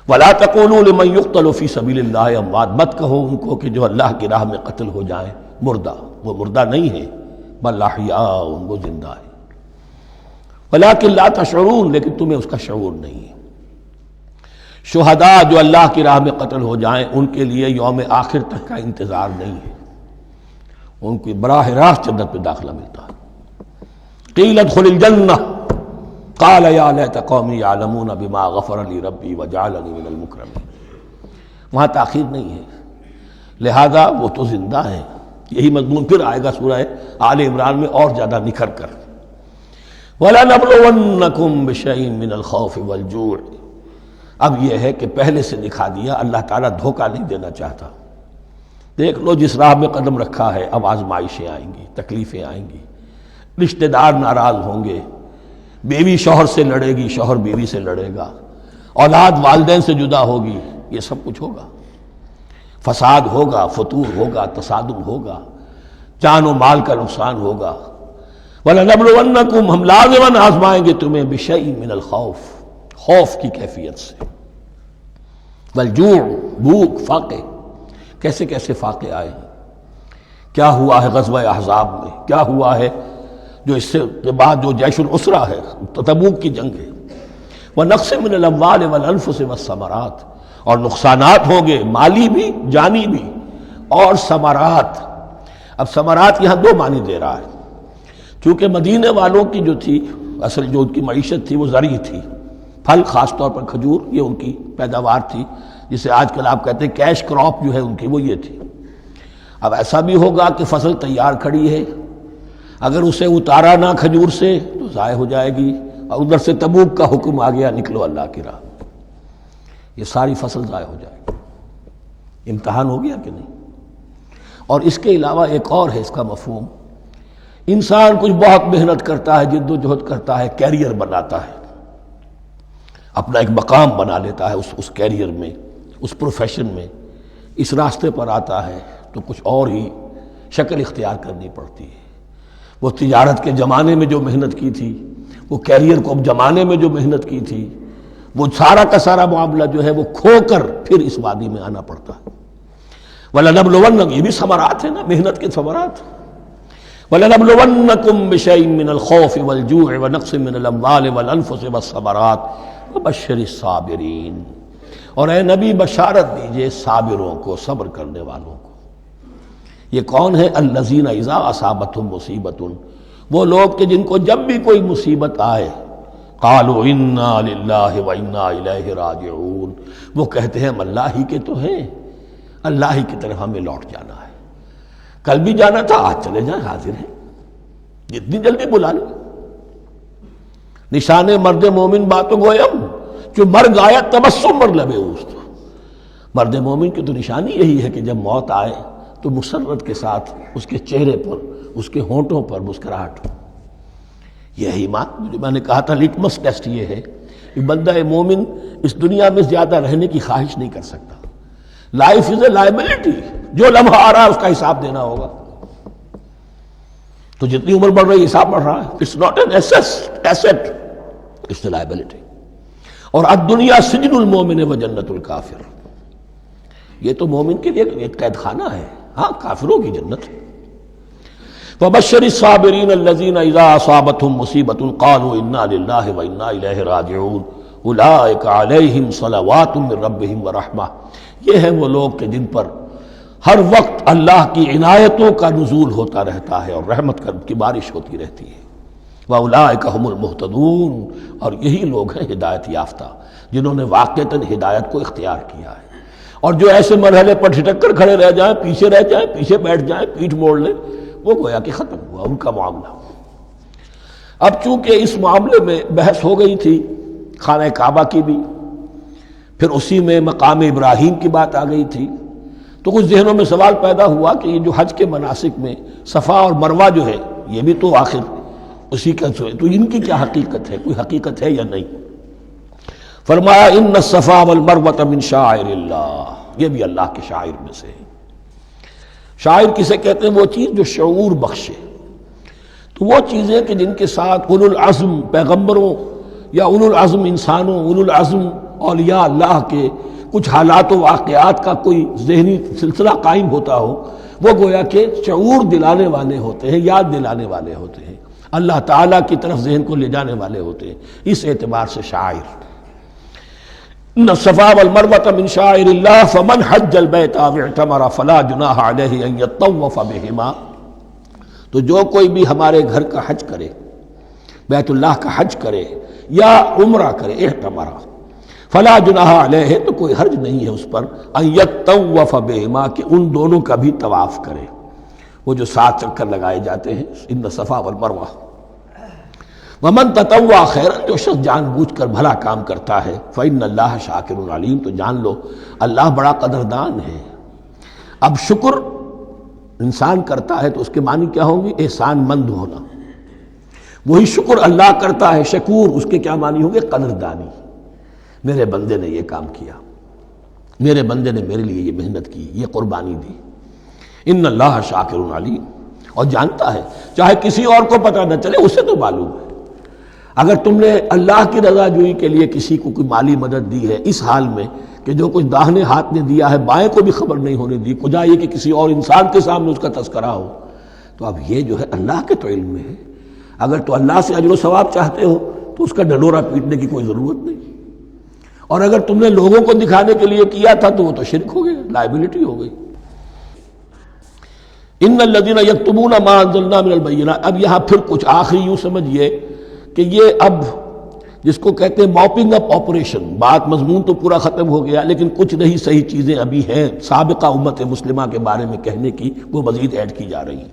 وَلَا تَقُولُوا لِمَنْ يُقْتَلُ فِي سَبِيلِ اللَّهِ أَمْوَاتٌ، مت کہو ان کو کہ جو اللہ کی راہ میں قتل ہو جائیں مردہ، وہ مردہ نہیں ہے، بل احیاء، وہ زندہ ہے، وَلَٰكِن لَا تَشْعُرُونَ، لیکن تمہیں اس کا شعور نہیں ہے۔ شہداء جو اللہ کی راہ میں قتل ہو جائیں ان کے لیے یوم آخر تک کا انتظار نہیں ہے، ان کو براہ راست جنت پہ داخلہ ملتا ہے۔ قیل ادخل الجنہ قال یا لیت قومی یعلمون بما غفر لی ربی وجعلنی من المکرمین، وہاں تاخیر نہیں ہے، لہذا وہ تو زندہ ہیں۔ یہی مضمون پھر آئے گا سورہ آل عمران میں اور زیادہ نکھر کر، وَلَنَبْلُوَنَّكُمْ بِشَيْءٍ مِّنَ الْخَوْفِ وَالْجُوعِ۔ اب یہ ہے کہ پہلے سے دکھا دیا، اللہ تعالیٰ دھوکہ نہیں دینا چاہتا۔ دیکھ لو جس راہ میں قدم رکھا ہے اب آزمائشیں آئیں گی، تکلیفیں آئیں گی، رشتہ دار ناراض ہوں گے، بیوی شوہر سے لڑے گی، شوہر بیوی سے لڑے گا، اولاد والدین سے جدا ہوگی، یہ سب کچھ ہوگا، فساد ہوگا، فتور ہوگا، تصادم ہوگا، جان و مال کا نقصان ہوگا۔ وَلَنَبْلُوَنَّكُمْ، ہم لازماً آزمائیں گے تمہیں بِشَيْءٍ مِّنَ الْخَوْفِ، خوف کی کیفیت سے، وَالْجُوعِ، بھوک، فاقے، کیسے کیسے فاقے آئے ہیں، کیا ہوا ہے غزوہ احزاب میں، کیا ہوا ہے جو اس سے بعد جو جیش العسرہ ہے، تبوک کی جنگ ہے، وَنَقْصٍ مِّنَ الْأَمْوَالِ وَالْأَنفُسِ وَالثَّمَرَاتِ، اور نقصانات ہوں گے مالی بھی جانی بھی، اور ثمرات۔ اب ثمرات یہاں دو معنی دے رہا ہے، چونکہ مدینے والوں کی جو تھی اصل جو ان کی معیشت تھی وہ زرعی تھی، پھل، خاص طور پر کھجور، یہ ان کی پیداوار تھی، جسے آج کل آپ کہتے ہیں کیش کراپ جو ہے ان کی وہ یہ تھی۔ اب ایسا بھی ہوگا کہ فصل تیار کھڑی ہے، اگر اسے اتارا نہ کھجور سے تو ضائع ہو جائے گی، اور ادھر سے تبوک کا حکم آ گیا نکلو اللہ کی راہ، یہ ساری فصل ضائع ہو جائے گی۔ امتحان ہو گیا کہ نہیں؟ اور اس کے علاوہ ایک اور ہے اس کا مفہوم، انسان کچھ بہت محنت کرتا ہے، جد و جہد کرتا ہے، کیریئر بناتا ہے، اپنا ایک مقام بنا لیتا ہے اس کیریئر میں، اس پروفیشن میں، اس راستے پر آتا ہے تو کچھ اور ہی شکل اختیار کرنی پڑتی ہے۔ وہ تجارت کے زمانے میں جو محنت کی تھی، وہ کیریئر کو اب جمانے میں جو محنت کی تھی، وہ سارا کا سارا معاملہ جو ہے وہ کھو کر پھر اس وادی میں آنا پڑتا ہے۔ وَلَنَبْلُوَنَّكُمْ، یہ بھی ثمرات ہیں نا، محنت کے ثمرات۔ وَلَنَبْلُوَنَّكُمْ بِشَيْءٍ مِّنَ الْخَوْفِ وَالْجُوعِ وَنَقْصٍ مِّنَ الْأَمْوَالِ وَالْأَنفُسِ وَالثَّمَرَاتِ وَبَشِّرِ الصَّابِرِينَ، اور اے نبی بشارت دیجئے صابروں کو، صبر کرنے والوں کو۔ یہ کون ہے؟ الذین اذا اصابتہم مصیبۃ، وہ لوگ کہ جن کو جب بھی کوئی مصیبت آئے قالوا انا للہ وانا الیہ راجعون، وہ کہتے ہیں ہم اللہ ہی کے تو ہیں، اللہ ہی کی طرف ہمیں لوٹ جانا ہے، کل بھی جانا تھا، آج چلے جائیں، حاضر ہیں، جتنی جلدی بلا لیں۔ نشان مرد مومن باتوں گویم جو مرگ آیا تبسم مر لبے اوست، مرد مومن کی تو نشانی یہی ہے کہ جب موت آئے تو مسرت کے ساتھ اس کے چہرے پر، اس کے ہونٹوں پر مسکراہٹ ہو۔ یہ ایمان، جو میں نے کہا تھا لٹمس ٹیسٹ یہ ہے کہ بندہ مومن اس دنیا میں زیادہ رہنے کی خواہش نہیں کر سکتا۔ لائف از اے لائبلٹی، جو لمحہ آ رہا ہے اس کا حساب دینا ہوگا، تو جتنی عمر بڑھ رہی ہے حساب بڑھ رہا ہے۔ It's not an asset, it's a liability. اور الدنیا سجن المومن و جنت الکافر، یہ تو مومن کے لیے ایک قید خانہ ہے، ہاں کافروں کی جنت۔ وَبَشِّرِ الصَّابِرِينَ الَّذِينَ إِذَا أَصَابَتْهُمْ مُصِيبَةٌ قَالُوا إِنَّا لِلَّهِ وَإِنَّا إِلَيْهِ رَاجِعُونَ أُولَٰئِكَ عَلَيْهِمْ صَلَوَاتٌ مِّن رَّبِّهِمْ وَرَحْمَةٌ، یہ ہیں وہ لوگ کہ جن پر ہر وقت اللہ کی عنایتوں کا نزول ہوتا رہتا ہے اور رحمت کی بارش ہوتی رہتی ہے۔ وَأُولَٰئِكَ هُمُ الْمُهْتَدُونَ، اور یہی لوگ ہیں ہدایت یافتہ، جنہوں نے واقعتاً ہدایت کو اختیار کیا ہے۔ اور جو ایسے مرحلے پر ٹھٹک کر کھڑے رہ جائیں، پیچھے رہ جائیں، پیچھے بیٹھ جائیں، پیٹھ موڑ لیں، وہ گویا کہ ختم ہوا ان کا معاملہ۔ اب چونکہ اس معاملے میں بحث ہو گئی تھی خانہ کعبہ کی بھی، پھر اسی میں مقام ابراہیم کی بات آ گئی تھی، تو کچھ ذہنوں میں سوال پیدا ہوا کہ یہ جو حج کے مناسک میں صفا اور مروہ جو ہے، یہ بھی تو آخر اسی کا تو ان کی کیا حقیقت ہے، کوئی حقیقت ہے یا نہیں؟ فرمایا ان الصفا والمروۃ من شعائر اللہ، یہ بھی اللہ کے شاعر میں سے ہے۔ شاعر کسے کہتے ہیں؟ وہ چیز جو شعور بخشے، تو وہ چیزیں کہ جن کے ساتھ اولو العزم پیغمبروں یا اولو العزم انسانوں، اولو العزم اولیاء اللہ کے کچھ حالات و واقعات کا کوئی ذہنی سلسلہ قائم ہوتا ہو، وہ گویا کہ شعور دلانے والے ہوتے ہیں، یاد دلانے والے ہوتے ہیں، اللہ تعالیٰ کی طرف ذہن کو لے جانے والے ہوتے ہیں، اس اعتبار سے شاعر۔ ان الصفا والمروۃ من شعائر اللہ فمن حج البیت او اعتمر فلا جناح علیہ ان یطوف بہما، تو جو کوئی بھی ہمارے گھر کا حج کرے، بیت اللہ کا حج کرے یا عمرہ کرے، اعتمر، فلا جناح علیہ، تو کوئی حرج نہیں ہے اس پر، ان یطوف بہما، کہ ان دونوں کا بھی طواف کرے، وہ جو 7 چکر لگائے جاتے ہیں، ان الصفا والمروہ۔ ومن تطوع خیرا، جو شخص جان بوجھ کر بھلا کام کرتا ہے، فإن اللہ شاکر علیم، تو جان لو اللہ بڑا قدردان ہے۔ اب شکر انسان کرتا ہے تو اس کے معنی کیا ہوں گے؟ احسان مند ہونا۔ وہی شکر اللہ کرتا ہے شکور، اس کے کیا معنی ہوں گے؟ قدردانی، میرے بندے نے یہ کام کیا، میرے بندے نے میرے لیے یہ محنت کی، یہ قربانی دی۔ ان اللہ شاکر علیم، اور جانتا ہے، چاہے کسی اور کو پتہ نہ چلے، اسے تو معلوم ہے۔ اگر تم نے اللہ کی رضا جوئی کے لیے کسی کو کوئی مالی مدد دی ہے اس حال میں کہ جو کچھ داہنے ہاتھ نے دیا ہے بائیں کو بھی خبر نہیں ہونے دی، خدا یہ کہ کسی اور انسان کے سامنے اس کا تذکرہ ہو، تو اب یہ جو ہے اللہ کے تو علم میں ہے۔ اگر تو اللہ سے اجر و ثواب چاہتے ہو تو اس کا ڈنڈورا پیٹنے کی کوئی ضرورت نہیں، اور اگر تم نے لوگوں کو دکھانے کے لیے کیا تھا تو وہ تو شرک ہو گیا، لائبلٹی ہو گئی۔ ان الذین یکتمون ما انزلنا من البینات، اب یہاں پھر کچھ آخری یوں سمجھیے کہ یہ اب جس کو کہتے ہیں موپنگ اپ آپریشن، بات مضمون تو پورا ختم ہو گیا لیکن کچھ نہیں صحیح چیزیں ابھی ہیں سابقہ امت مسلمہ کے بارے میں کہنے کی، وہ مزید ایڈ کی جا رہی ہیں۔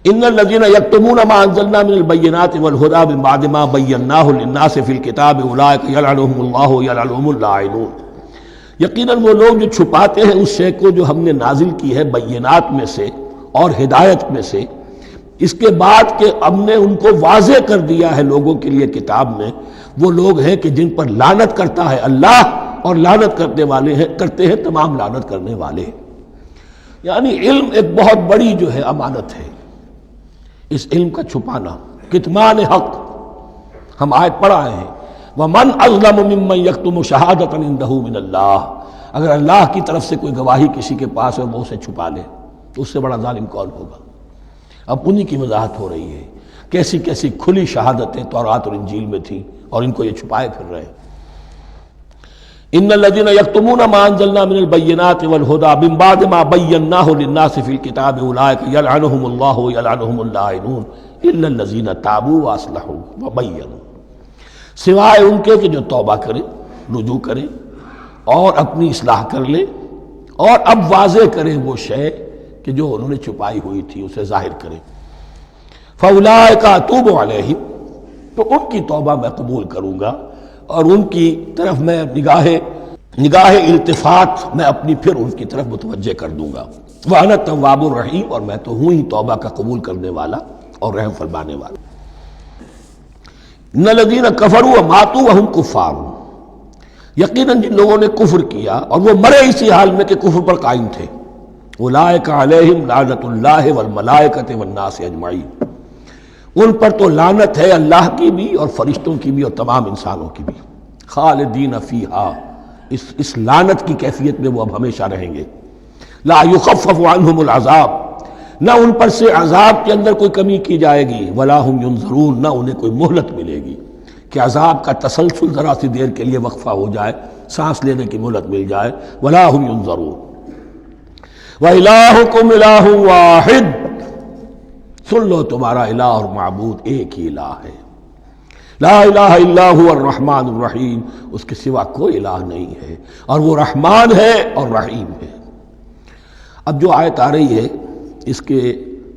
ان الذین یکتمون ما انزلنا من البینات والہدی من بعد ما بیناہ للناس فی الکتاب اولئک یلعنهم اللہ یلعنهم اللاعنون، یقیناً وہ لوگ جو چھپاتے ہیں اس شے کو جو ہم نے نازل کی ہے بینات میں سے اور ہدایت میں سے، اس کے بعد کہ ہم نے ان کو واضح کر دیا ہے لوگوں کے لیے کتاب میں، وہ لوگ ہیں کہ جن پر لعنت کرتا ہے اللہ، اور لعنت کرنے والے ہیں، کرتے ہیں تمام لعنت کرنے والے۔ یعنی علم ایک بہت بڑی جو ہے امانت ہے، اس علم کا چھپانا، کتمان حق، ہم آیت پڑھ آئے ہیں وَمَنْ أَظْلَمُ مِمَّنْ يَكْتُمُ شَهَادَةً عِنْدَهُ مِنَ اللَّهِ، اگر اللہ کی طرف سے کوئی گواہی کسی کے پاس ہے اور وہ اسے چھپا لے تو اس سے بڑا ظالم کون ہوگا؟ اب انہی کی وضاحت ہو رہی ہے، کیسی کیسی کھلی شہادتیں تورات اور انجیل میں تھیں اور ان کو یہ چھپائے پھر رہے۔ ان الذين يكتمون ما انزلنا من البينات والهدى من بعد ما بيناه للناس في الكتاب اولئك يلعنهم الله ويلعنهم اللاعنون الا الذين تابوا واصلحوا وبينوا، سوائے ان کے کہ جو توبہ کرے، رجوع کرے اور اپنی اصلاح کر لے اور اب واضح کرے وہ شے کہ جو انہوں نے چھپائی ہوئی تھی اسے ظاہر کرے۔ فاولئک اتوب علیہم، تو ان کی توبہ میں قبول کروں گا اور ان کی طرف میں نگاہ التفات میں اپنی پھر ان کی طرف متوجہ کر دوں گا۔ وَأَنَا التَّوَّابُ الرَّحِيمُ، اور میں تو ہوں ہی توبہ کا قبول کرنے والا اور رحم فرمانے والا۔ إِنَّ الَّذِينَ كَفَرُوا وَمَاتُوا وَهُمْ كُفَّارٌ، یقیناً جن لوگوں نے کفر کیا اور وہ مرے اسی حال میں کہ کفر پر قائم تھے، أُولَٰئِكَ عَلَيْهِمْ لَعْنَةُ اللَّهِ وَالْمَلَائِكَةِ وَالنَّاسِ أَجْمَعِينَ، ان پر تو لعنت ہے اللہ کی بھی اور فرشتوں کی بھی اور تمام انسانوں کی بھی۔ خالدین فیہا، اس لعنت کی کیفیت میں وہ اب ہمیشہ رہیں گے۔ لا یخفف عنہم العذاب، نہ ان پر سے عذاب کے اندر کوئی کمی کی جائے گی، ولا ہم ینظرون، نہ انہیں کوئی مہلت ملے گی کہ عذاب کا تسلسل ذرا سی دیر کے لیے وقفہ ہو جائے، سانس لینے کی مہلت مل جائے۔ ولا ہم ینظرون۔ وَإِلَٰهُكُمْ إِلَٰهٌ وَاحِدٌ، سن لو تمہارا الہ اور معبود ایک ہی الہ ہے۔ لا الہ الا هو الرحمن الرحیم، اس کے سوا کوئی الہ نہیں ہے اور وہ رحمان ہے اور رحیم ہے۔ اب جو آیت آ رہی ہے اس کے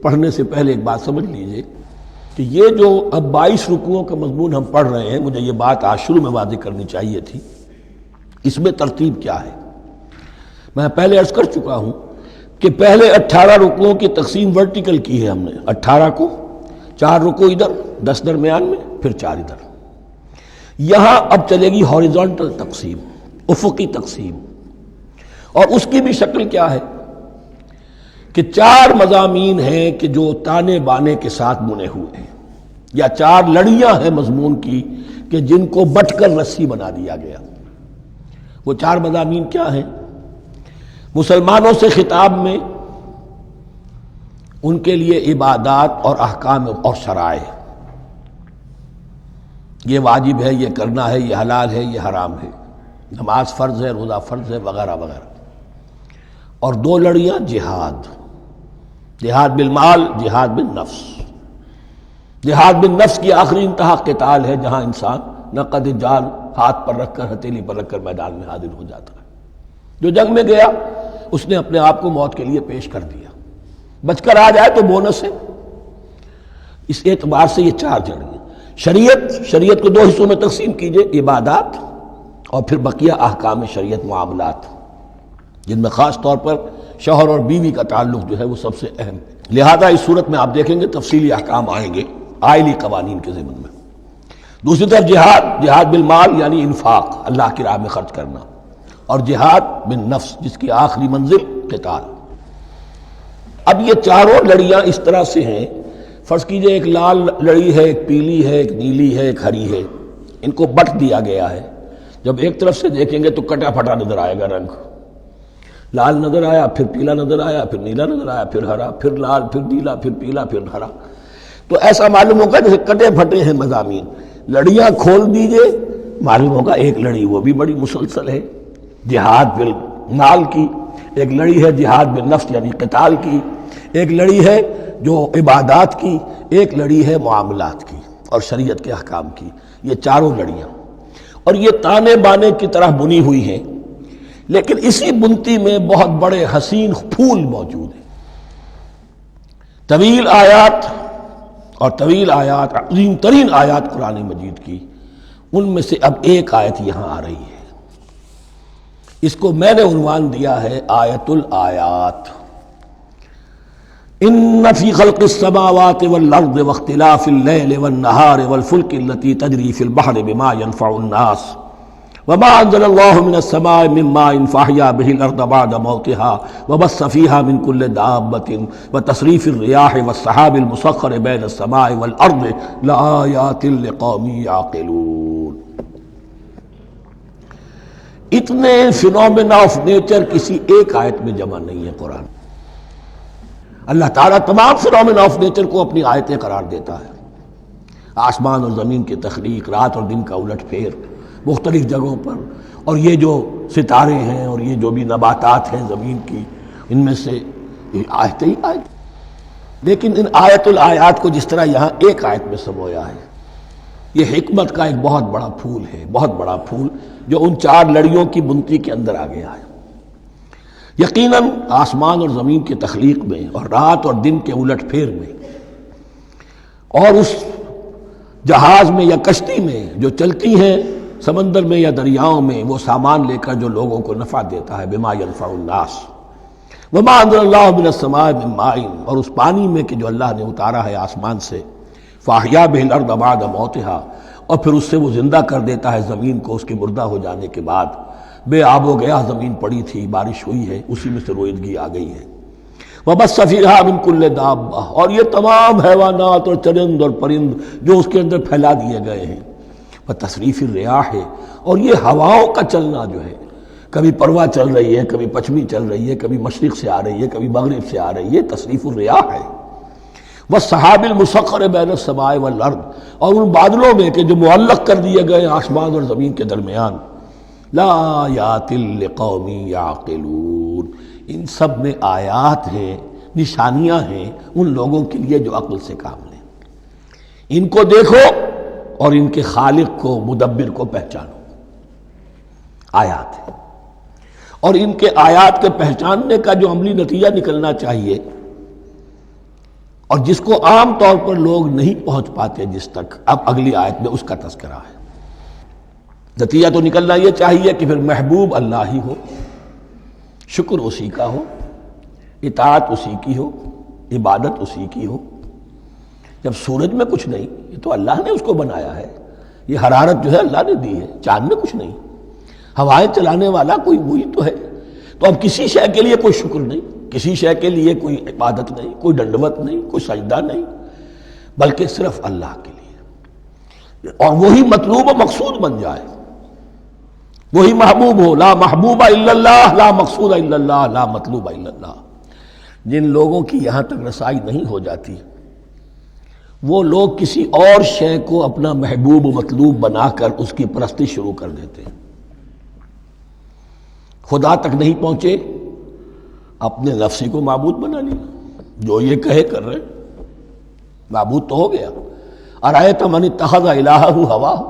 پڑھنے سے پہلے ایک بات سمجھ لیجئے کہ یہ جو اب 22 رکوعوں کا مضمون ہم پڑھ رہے ہیں، مجھے یہ بات آج شروع میں واضح کرنی چاہیے تھی، اس میں ترتیب کیا ہے۔ میں پہلے عرض کر چکا ہوں کہ پہلے 18 رکوعوں کی تقسیم ورٹیکل کی ہے ہم نے، 18 کو 4 رکوع ادھر، 10 درمیان میں، پھر 4 ادھر۔ یہاں اب چلے گی ہاریزونٹل تقسیم، افقی تقسیم، اور اس کی بھی شکل کیا ہے کہ 4 مضامین ہیں کہ جو تانے بانے کے ساتھ بنے ہوئے ہیں، یا 4 لڑیاں ہیں مضمون کی کہ جن کو بٹ کر رسی بنا دیا گیا۔ وہ 4 مضامین کیا ہیں؟ مسلمانوں سے خطاب میں ان کے لیے عبادات اور احکام اور شرائع، یہ واجب ہے، یہ کرنا ہے، یہ حلال ہے، یہ حرام ہے، نماز فرض ہے، روزہ فرض ہے، وغیرہ وغیرہ۔ اور 2 لڑیاں جہاد بالمال، جہاد بالنفس۔ جہاد بالنفس کی آخری انتہا قتال ہے، جہاں انسان نقد جان ہاتھ پر رکھ کر، ہتھیلی پر رکھ کر میدان میں حاضر ہو جاتا ہے۔ جو جنگ میں گیا اس نے اپنے آپ کو موت کے لیے پیش کر دیا، بچ کر آ جائے تو بونس ہے۔ اس اعتبار سے یہ 4 جڑیں۔ شریعت کو 2 حصوں میں تقسیم کیجئے، عبادات اور پھر بقیہ احکام شریعت، معاملات، جن میں خاص طور پر شوہر اور بیوی کا تعلق جو ہے وہ سب سے اہم ہے۔ لہذا اس صورت میں آپ دیکھیں گے تفصیلی احکام آئیں گے آئلی قوانین کے ضمن میں۔ دوسری طرف جہاد بالمال یعنی انفاق، اللہ کی راہ میں خرچ کرنا، اور جہاد بالنفس جس کی آخری منزل قتال۔ اب یہ 4 لڑیاں اس طرح سے ہیں، فرض کیجئے ایک لال لڑی ہے، ایک پیلی ہے، ایک نیلی ہے، ایک ہری ہے، ان کو بٹ دیا گیا ہے۔ جب ایک طرف سے دیکھیں گے تو کٹا پھٹا نظر آئے گا، رنگ لال نظر آیا، پھر پیلا نظر آیا، پھر نیلا نظر آیا، پھر ہرا، پھر لال، پھر نیلا، پھر پیلا، پھر ہرا۔ تو ایسا معلوم ہوگا جیسے کٹے پھٹے ہیں مضامین۔ لڑیاں کھول دیجئے، معلوم ہوگا ایک لڑی وہ بھی بڑی مسلسل ہے، جہاد بالمال کی، ایک لڑی ہے جہاد بالنفس یعنی قتال کی، ایک لڑی ہے جو عبادات کی، ایک لڑی ہے معاملات کی اور شریعت کے احکام کی۔ یہ 4 لڑیاں، اور یہ تانے بانے کی طرح بنی ہوئی ہیں، لیکن اسی بنتی میں بہت بڑے حسین پھول موجود ہیں۔ طویل آیات عظیم ترین آیات قرآن مجید کی، ان میں سے اب ایک آیت یہاں آ رہی ہے، اس کو میں نے عنوان دیا ہے آیت الآیات۔ ان فی خلق السماوات والارض واختلاف اللیل والنہار والفلک التي تجری فی البحر بما ينفع الناس وما انزل الله من السماء من ماء فاحیا به الارض بعد موتها وبث فيها من كل دابة وتصريف الرياح والسحاب المسخر بين السماء والارض لآيات لقوم يعقلون۔ اتنے فینومینا آف نیچر کسی ایک آیت میں جمع نہیں ہے قرآن. اللہ تعالیٰ تمام فینومینا آف نیچر کو اپنی آیتیں قرار دیتا ہے. آسمان اور زمین کی تخلیق، رات اور دن کا الٹ پھیر مختلف جگہوں پر، اور یہ جو ستارے ہیں اور یہ جو بھی نباتات ہیں زمین کی، ان میں سے آیتیں ہی آیت. لیکن ان آیت الآیات کو جس طرح یہاں ایک آیت میں سمویا ہے، یہ حکمت کا ایک بہت بڑا پھول ہے، بہت بڑا پھول جو ان 4 لڑیوں کی بنتی کے اندر آ گیا ہے. یقیناً آسمان اور زمین کی تخلیق میں اور رات اور دن کے الٹ پھیر میں اور اس جہاز میں یا کشتی میں جو چلتی ہیں سمندر میں یا دریاؤں میں، وہ سامان لے کر جو لوگوں کو نفع دیتا ہے، بما ينفع الناس وما انزل اللہ من السماء من ماء، اور اس پانی میں کہ جو اللہ نے اتارا ہے آسمان سے، فاحیا به الارض بعد موتها، اور پھر اس سے وہ زندہ کر دیتا ہے زمین کو اس کے مردہ ہو جانے کے بعد. بے آب و گیا زمین پڑی تھی، بارش ہوئی ہے، اسی میں سے روئیدگی آ گئی ہے. وبث فیہا من کل دابہ، اور یہ تمام حیوانات اور چرند اور پرند جو اس کے اندر پھیلا دیے گئے ہیں. وتصریف الریاح، اور یہ ہواؤں کا چلنا جو ہے، کبھی پروا چل رہی ہے، کبھی پچھمی چل رہی ہے، کبھی مشرق سے آ رہی ہے، کبھی مغرب سے آ رہی ہے، تصریف الریاح ہے. والسحاب المسخر بین السماء والارض، اور ان بادلوں میں کہ جو معلق کر دیے گئے آسمان اور زمین کے درمیان. لآیات لقوم یعقلون، ان سب میں آیات ہیں، نشانیاں ہیں ان لوگوں کے لیے جو عقل سے کام لیں. ان کو دیکھو اور ان کے خالق کو، مدبر کو پہچانو. آیات ہیں، اور ان کے آیات کے پہچاننے کا جو عملی نتیجہ نکلنا چاہیے، اور جس کو عام طور پر لوگ نہیں پہنچ پاتے جس تک، اب اگلی آیت میں اس کا تذکرہ ہے. نتیجہ تو نکلنا یہ چاہیے کہ پھر محبوب اللہ ہی ہو، شکر اسی کا ہو، اطاعت اسی کی ہو، عبادت اسی کی ہو. جب سورج میں کچھ نہیں، یہ تو اللہ نے اس کو بنایا ہے، یہ حرارت جو ہے اللہ نے دی ہے، چاند میں کچھ نہیں، ہوائیں چلانے والا کوئی وہی تو ہے. تو اب کسی شے کے لیے کوئی شکر نہیں، کسی شے کے لیے کوئی عبادت نہیں، کوئی ڈنڈوت نہیں، کوئی سجدہ نہیں، بلکہ صرف اللہ کے لیے. اور وہی مطلوب و مقصود بن جائے، وہی محبوب ہو. لا محبوب الا اللہ، لا مقصود الا اللہ، لا مطلوب الا اللہ. جن لوگوں کی یہاں تک رسائی نہیں ہو جاتی، وہ لوگ کسی اور شے کو اپنا محبوب و مطلوب بنا کر اس کی پرستی شروع کر دیتے ہیں. خدا تک نہیں پہنچے، اپنے نفسی کو معبود بنا لیا، جو یہ کہے کر رہے، معبود تو ہو گیا. ارأیت من اتخذ الہہ ہواہ،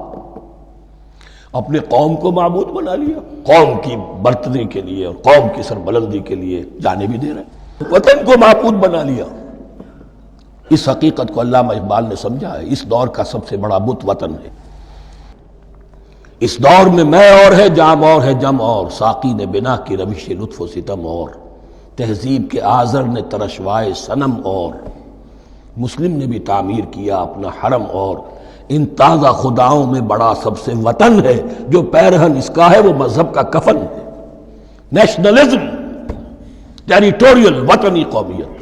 اپنے قوم کو معبود بنا لیا، قوم کی برتری کے لیے اور قوم کی سربلندی کے لیے جانے بھی دے رہے، وطن کو معبود بنا لیا. اس حقیقت کو علامہ اقبال نے سمجھا ہے. اس دور کا سب سے بڑا بت وطن ہے. اس دور میں میں اور ہے، جام اور ہے، جم اور، ساقی نے بنا کی روش لطف و ستم اور، تہذیب کے آزر نے ترشوائے صنم اور، مسلم نے بھی تعمیر کیا اپنا حرم اور. ان تازہ خداؤں میں بڑا سب سے وطن ہے، جو پیرہن اس کا ہے وہ مذہب کا کفن ہے. نیشنلزم، ٹیریٹوریل، وطنی قومیت،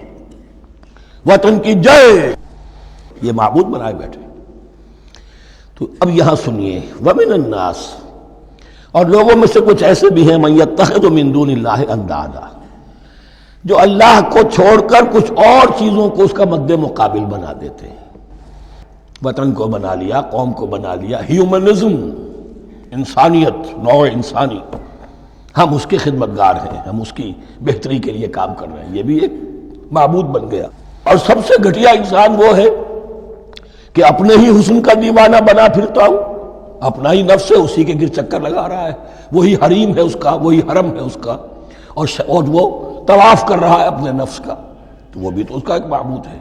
وطن کی جے، یہ معبود بنائے بیٹھے. تو اب یہاں سنیے، ومن الناس، اور لوگوں میں سے کچھ ایسے بھی ہیں، من یتخذ من دون اللہ اندادا، جو اللہ کو چھوڑ کر کچھ اور چیزوں کو اس کا مد مقابل بنا دیتے ہیں. وطن کو بنا لیا، قوم کو بنا لیا، ہیومنزم، انسانیت، نوع انسانی، ہم اس کے خدمتگار ہیں، ہم اس کی بہتری کے لیے کام کر رہے ہیں، یہ بھی ایک معبود بن گیا. اور سب سے گھٹیا انسان وہ ہے کہ اپنے ہی حسن کا دیوانہ بنا پھرتا ہوں، اپنا ہی نفس ہے، اسی کے گر چکر لگا رہا ہے، وہی حریم ہے اس کا، وہی حرم ہے اس کا، اور وہ طواف کر رہا ہے اپنے نفس کا، تو وہ بھی تو اس کا ایک معبود ہے.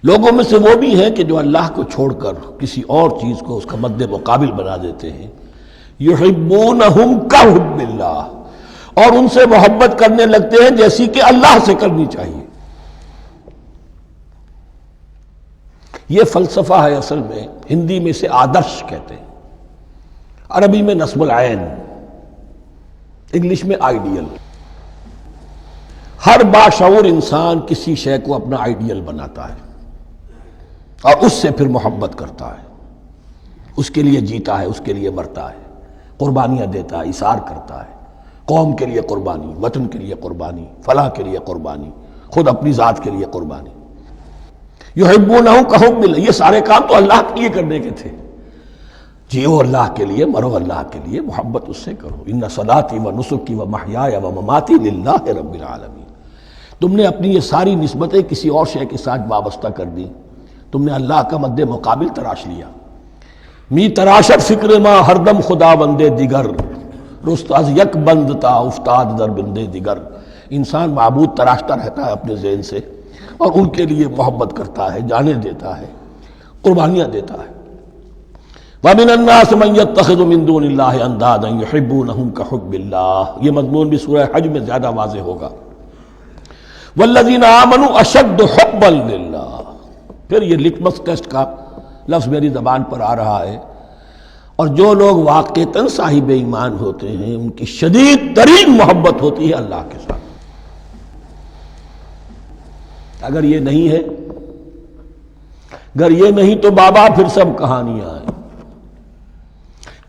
لوگوں میں سے وہ بھی ہیں کہ جو اللہ کو چھوڑ کر کسی اور چیز کو اس کا مد مقابل بنا دیتے ہیں. یحبونہم کحب اللہ، اور ان سے محبت کرنے لگتے ہیں جیسی کہ اللہ سے کرنی چاہیے. یہ فلسفہ ہے اصل میں، ہندی میں سے آدرش کہتے ہیں، عربی میں نصب العین، انگلش میں آئیڈیل. ہر باشعور انسان کسی شے کو اپنا آئیڈیل بناتا ہے اور اس سے پھر محبت کرتا ہے، اس کے لیے جیتا ہے، اس کے لیے مرتا ہے. قربانیاں دیتا ہے، اثار کرتا ہے، قوم کے لیے قربانی، وطن کے لیے قربانی، فلاح کے لیے قربانی، خود اپنی ذات کے لیے قربانی۔ یحبونہ کحب اللہ، یہ سارے کام تو اللہ کے لیے کرنے کے تھے۔ جیو اللہ کے لیے، مرو اللہ کے لیے، محبت اس سے کرو۔ ان صلاتی و نسکی و محیای و مماتی للہ رب العالمین۔ تم نے اپنی یہ ساری نسبتیں کسی اور شے کے ساتھ وابستہ کر دی، تم نے اللہ کا مد مقابل تراش لیا۔ می تراشت فکر ما ہر دم خدا بندے دیگر، رست از یک بند تا افتاد در بندے دیگر۔ انسان معبود تراشتا رہتا ہے اپنے ذہن سے، اور ان کے لیے محبت کرتا ہے، جانیں دیتا ہے، قربانیاں دیتا ہے۔ وَمِنَ النَّاسِ مَن يَتَّخِذُ مِن دُونِ اللَّهِ أَندَادًا يُحِبُّونَهُمْ كَحُبِّ اللَّهِ، یہ مضمون بھی سورہ حج میں زیادہ واضح ہوگا۔ وَالَّذِينَ آمَنُوا أَشَدُّ حُبًّا لِلَّهِ، پھر یہ لٹمس ٹیسٹ کا لفظ میری زبان پر آ رہا ہے، اور جو لوگ واقعتاً صاحب ایمان ہوتے ہیں ان کی شدید ترین محبت ہوتی ہے اللہ کے ساتھ۔ اگر یہ نہیں ہے، اگر یہ نہیں تو بابا پھر سب کہانیاں ہیں۔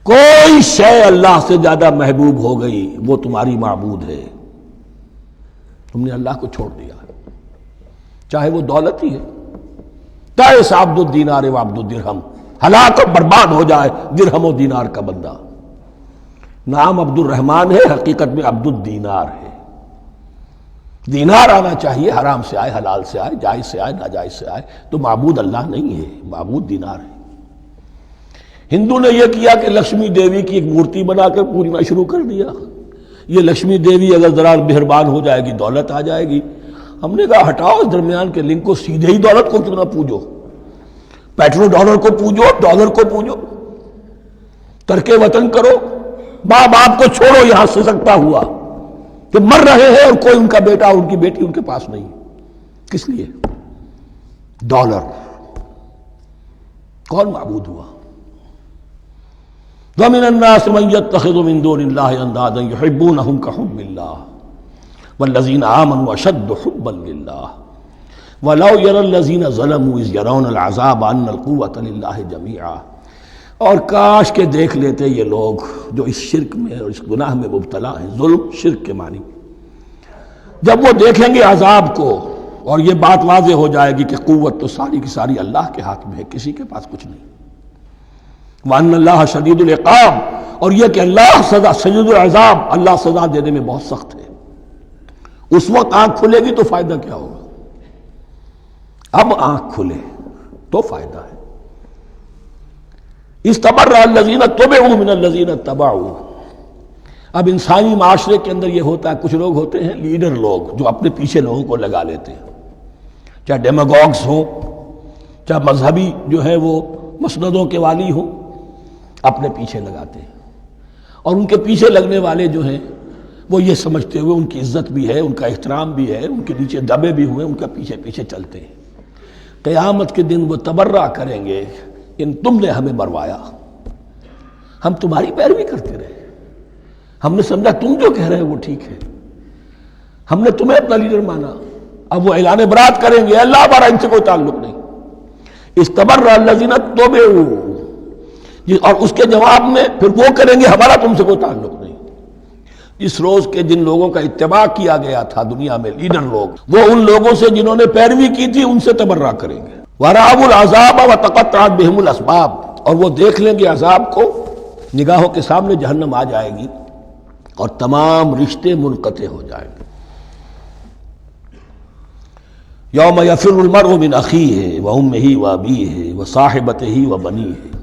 کوئی شے اللہ سے زیادہ محبوب ہو گئی وہ تمہاری معبود ہے، تم نے اللہ کو چھوڑ دیا، چاہے وہ دولت ہی ہے، چاہے عبد الدینار و عبد الدرہم، ہلاک و برباد ہو جائے درہم و دینار کا بندہ۔ نام عبد الرحمن ہے، حقیقت میں عبد الدینار ہے۔ دینار آنا چاہیے، حرام سے آئے، حلال سے آئے، جائز سے آئے، ناجائز سے آئے، تو معبود اللہ نہیں ہے، معبود دینار ہے۔ ہندو نے یہ کیا کہ لکشمی دیوی کی ایک مورتی بنا کر پوجنا شروع کر دیا۔ یہ لکشمی دیوی اگر ذرا مہربان ہو جائے گی دولت آ جائے گی۔ ہم نے کہا ہٹاؤ اس درمیان کے لنک کو، سیدھے ہی دولت کو کیوں نہ پوجو، پیٹرو ڈالر کو پوجو، ڈالر کو پوجو، ترک وطن کرو، ماں باپ کو چھوڑو یہاں سے سکتا ہوا کہ مر رہے ہیں اور کوئی ان کا بیٹا ان کی بیٹی ان کے پاس نہیں، کس لیے؟ ڈالر۔ کون معبود ہوا؟ وَمِنَ النَّاسِ مَن يَتَّخِذُ مِن دُونِ اللَّهِ أَندَادًا يُحِبُّونَهُمْ كَحُبِّ اللَّهِ وَالَّذِينَ آمَنُوا أَشَدُّ حُبًّا لِلَّهِ وَلَوْ يَرَى الَّذِينَ ظَلَمُوا إِذْ يَرَوْنَ الْعَذَابَ أَنَّ الْقُوَّةَ لِلَّهِ جَمِيعًا، اور کاش کہ دیکھ لیتے یہ لوگ جو اس شرک میں اور اس گناہ میں مبتلا ہیں، ظلم شرک کے معنی، جب وہ دیکھیں گے عذاب کو اور یہ بات واضح ہو جائے گی کہ قوت تو ساری کی ساری اللہ کے ہاتھ میں ہے، کسی کے پاس کچھ نہیں۔ وَأَنَّ اللَّهَ شَدِيدُ الْعِقَابِ، اور یہ کہ اللہ سزا شدید العذاب، اللہ سزا دینے میں بہت سخت ہے۔ اس وقت آنکھ کھلے گی تو فائدہ کیا ہوگا؟ اب آنکھ کھلے تو فائدہ ہے۔ استبرأ الذین اتبعوا من الذین اتبعوا، اب انسانی معاشرے کے اندر یہ ہوتا ہے، کچھ لوگ ہوتے ہیں لیڈر لوگ جو اپنے پیچھے لوگوں کو لگا لیتے ہیں، چاہے ڈیماگوگز ہوں، چاہے مذہبی جو ہے وہ مسندوں کے والی ہوں، اپنے پیچھے لگاتے ہیں، اور ان کے پیچھے لگنے والے جو ہیں وہ یہ سمجھتے ہوئے ان کی عزت بھی ہے، ان کا احترام بھی ہے، ان کے نیچے دبے بھی ہوئے، ان کا پیچھے پیچھے چلتے ہیں۔ قیامت کے دن وہ تبرہ کریں گے، ان تم نے ہمیں مروایا، ہم تمہاری پیروی کرتے رہے، ہم نے سمجھا تم جو کہہ رہے وہ ٹھیک ہے، ہم نے تمہیں اپنا لیڈر مانا۔ اب وہ اعلان برات کریں گے، اللہ ہمارا ان سے کوئی تعلق نہیں۔ استبرأ الذین اتبعوا، اور اس کے جواب میں پھر وہ کریں گے ہمارا تم سے کوئی تعلق نہیں۔ اس روز کے جن لوگوں کا اتباع کیا گیا تھا دنیا میں، لیڈر لوگ، وہ ان لوگوں سے جنہوں نے پیروی کی تھی ان سے تبرہ کریں گے۔ وَرَأَوُا الْعَذَابَ وَتَقَطَّعَتْ بِهِمُ الْأَسْبَابُ، اور وہ دیکھ لیں گے عذاب کو، نگاہوں کے سامنے جہنم آ جائے گی اور تمام رشتے منقطع ہو جائیں گے۔ یوم یفر المرء من اخیہ وامہ وابیہ وصاحبتہ وبنیہ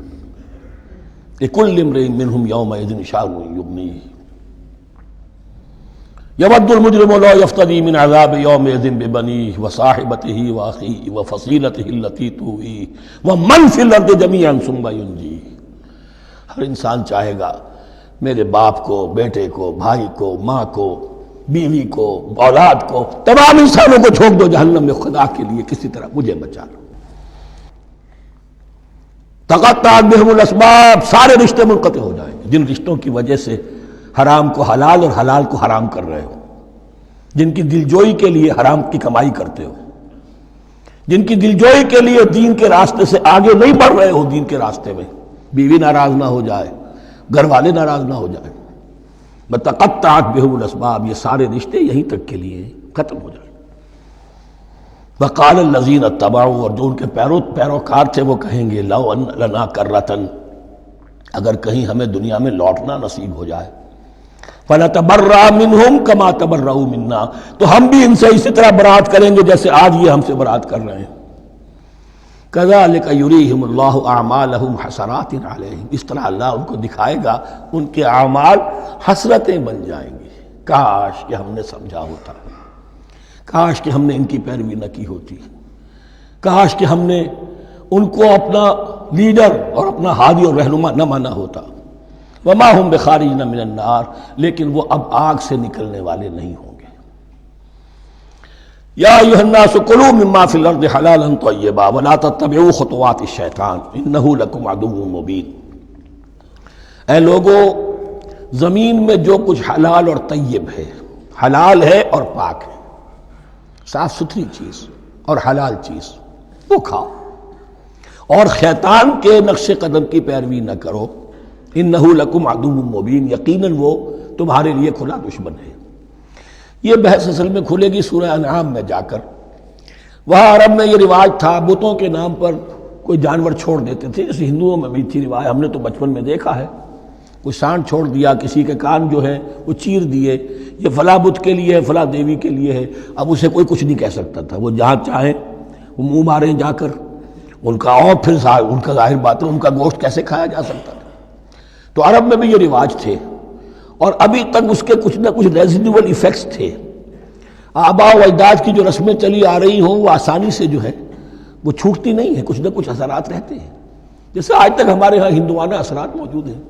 لکل امرئ منہم یومئذ شأن یغنیہ یود المجرم لو یفتدی من عذاب یومئذ ببنیہ وصاحبتہ واخیہ وفصیلتہ التی تؤویہ ومن فی الارض جمیعا ثم ینجیہ۔ ہر انسان چاہے گا میرے باپ کو، بیٹے کو، بھائی کو، ماں کو، بیوی کو، اولاد کو، تمام انسانوں کو چھوڑ دو جہنم میں، خدا کے لیے کسی طرح مجھے بچا لو۔ تقطعت بہم الاسباب، سارے رشتے منقطع ہو جائیں گے، جن رشتوں کی وجہ سے حرام کو حلال اور حلال کو حرام کر رہے ہو، جن کی دلجوئی کے لیے حرام کی کمائی کرتے ہو، جن کی دلجوئی کے لیے دین کے راستے سے آگے نہیں بڑھ رہے ہو، دین کے راستے میں بیوی ناراض نہ ہو جائے، گھر والے ناراض نہ ہو جائیں. بتقطعت بہم الاسباب، یہ سارے رشتے یہیں تک کے لیے ختم ہو جائیں. وقال الذین اتبعوا، اور جو ان کے پیروکار تھے وہ کہیں گے لو ان لنا کرۃ، اگر کہیں ہمیں دنیا میں لوٹنا نصیب ہو جائے، فنتبرأ منہم کما تبرؤوا منا، تو ہم بھی ان سے اسی طرح برات کریں گے جیسے آج یہ ہم سے برات کر رہے ہیں. کذالک یریہم اللہ اعمالہم حسرات علیہم، اس طرح اللہ ان کو دکھائے گا ان کے اعمال حسرتیں بن جائیں گے. کاش کہ ہم نے سمجھا ہوتا، کاش کہ ہم نے ان کی پیروی نہ کی ہوتی، کاش کہ ہم نے ان کو اپنا لیڈر اور اپنا ہادی اور رہنما نہ مانا ہوتا. وما ہم بخارجین من النار، لیکن وہ اب آگ سے نکلنے والے نہیں ہوں گے. یا ایھا الناس کلوا مما فی الارض حلالا طیبا ولا تتبعوا خطوات الشیطان انہ لکم عدو مبین. اے لوگو، زمین میں جو کچھ حلال اور طیب ہے، حلال ہے اور پاک ہے، صاف ستھری چیز اور حلال چیز، وہ کھاؤ، اور شیطان کے نقش قدم کی پیروی نہ کرو. انہ لکم عدو مبین، یقیناً وہ تمہارے لیے کھلا دشمن ہے. یہ بحث اصل میں کھلے گی سورہ انعام میں جا کر. وہاں عرب میں یہ رواج تھا، بتوں کے نام پر کوئی جانور چھوڑ دیتے تھے، جیسے ہندوؤں میں بھی تھی رواج، ہم نے تو بچپن میں دیکھا ہے. کوئی سانڈ چھوڑ دیا، کسی کے کان جو ہے وہ چیر دیے، یہ فلاں بت کے لیے ہے، فلاں دیوی کے لیے ہے. اب اسے کوئی کچھ نہیں کہہ سکتا تھا، وہ جہاں چاہیں وہ منہ ماریں جا کر ان کا، اور پھر ان کا ظاہر بات ہے ان کا گوشت کیسے کھایا جا سکتا تھا. تو عرب میں بھی یہ رواج تھے، اور ابھی تک اس کے کچھ نہ کچھ ریزیڈول ایفیکٹس تھے. آباء و اجداد کی جو رسمیں چلی آ رہی ہوں وہ آسانی سے جو ہے وہ چھوٹتی نہیں ہیں، کچھ نہ کچھ اثرات رہتے ہیں، جیسے آج تک ہمارے ہاں ہندوانہ اثرات موجود ہیں.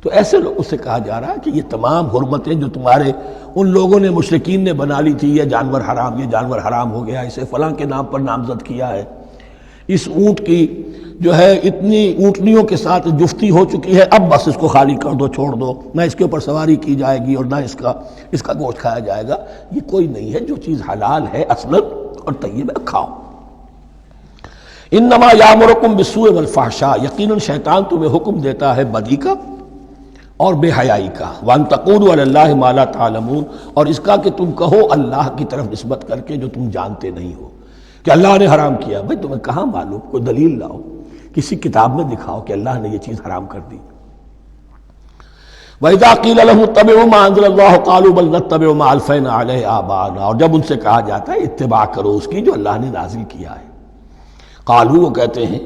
تو ایسے لوگوں سے کہا جا رہا ہے کہ یہ تمام حرمتیں جو تمہارے ان لوگوں نے مشرکین نے بنا لی تھی، یہ جانور حرام، یہ جانور حرام ہو گیا، اسے فلاں کے نام پر نامزد کیا ہے، اس اونٹ کی جو ہے اتنی اونٹنیوں کے ساتھ جفتی ہو چکی ہے، اب بس اس کو خالی کر دو، چھوڑ دو، نہ اس کے اوپر سواری کی جائے گی اور نہ اس کا گوشت کھایا جائے گا. یہ کوئی نہیں ہے، جو چیز حلال ہے اصلاً اور طیب ہے کھاؤ. انما یامرکم بالسوء والفحشاء، یقیناً شیطان تمہیں حکم دیتا ہے بدی کا اور بے حیائی کا. وان تقولوا علی اللہ ما لا تعلمون، اور اس کا کہ تم کہو اللہ کی طرف نسبت کر کے جو تم جانتے نہیں ہو، کہ اللہ نے حرام کیا. بھائی تمہیں کہاں معلوم؟ کوئی دلیل لاؤ، کسی کتاب میں دکھاؤ کہ اللہ نے یہ چیز حرام کر دی. وَإِذَا قِيلَ لَهُمُ اتَّبِعُوا مَا أَنزَلَ اللَّهُ قَالُوا بَلْ نَتَّبِعُ مَا أَلْفَيْنَا عَلَيْهِ آبَاءَنَا، اور جب ان سے کہا جاتا ہے اتباع کرو اس کی جو اللہ نے نازل کیا ہے، قالوا، وہ کہتے ہیں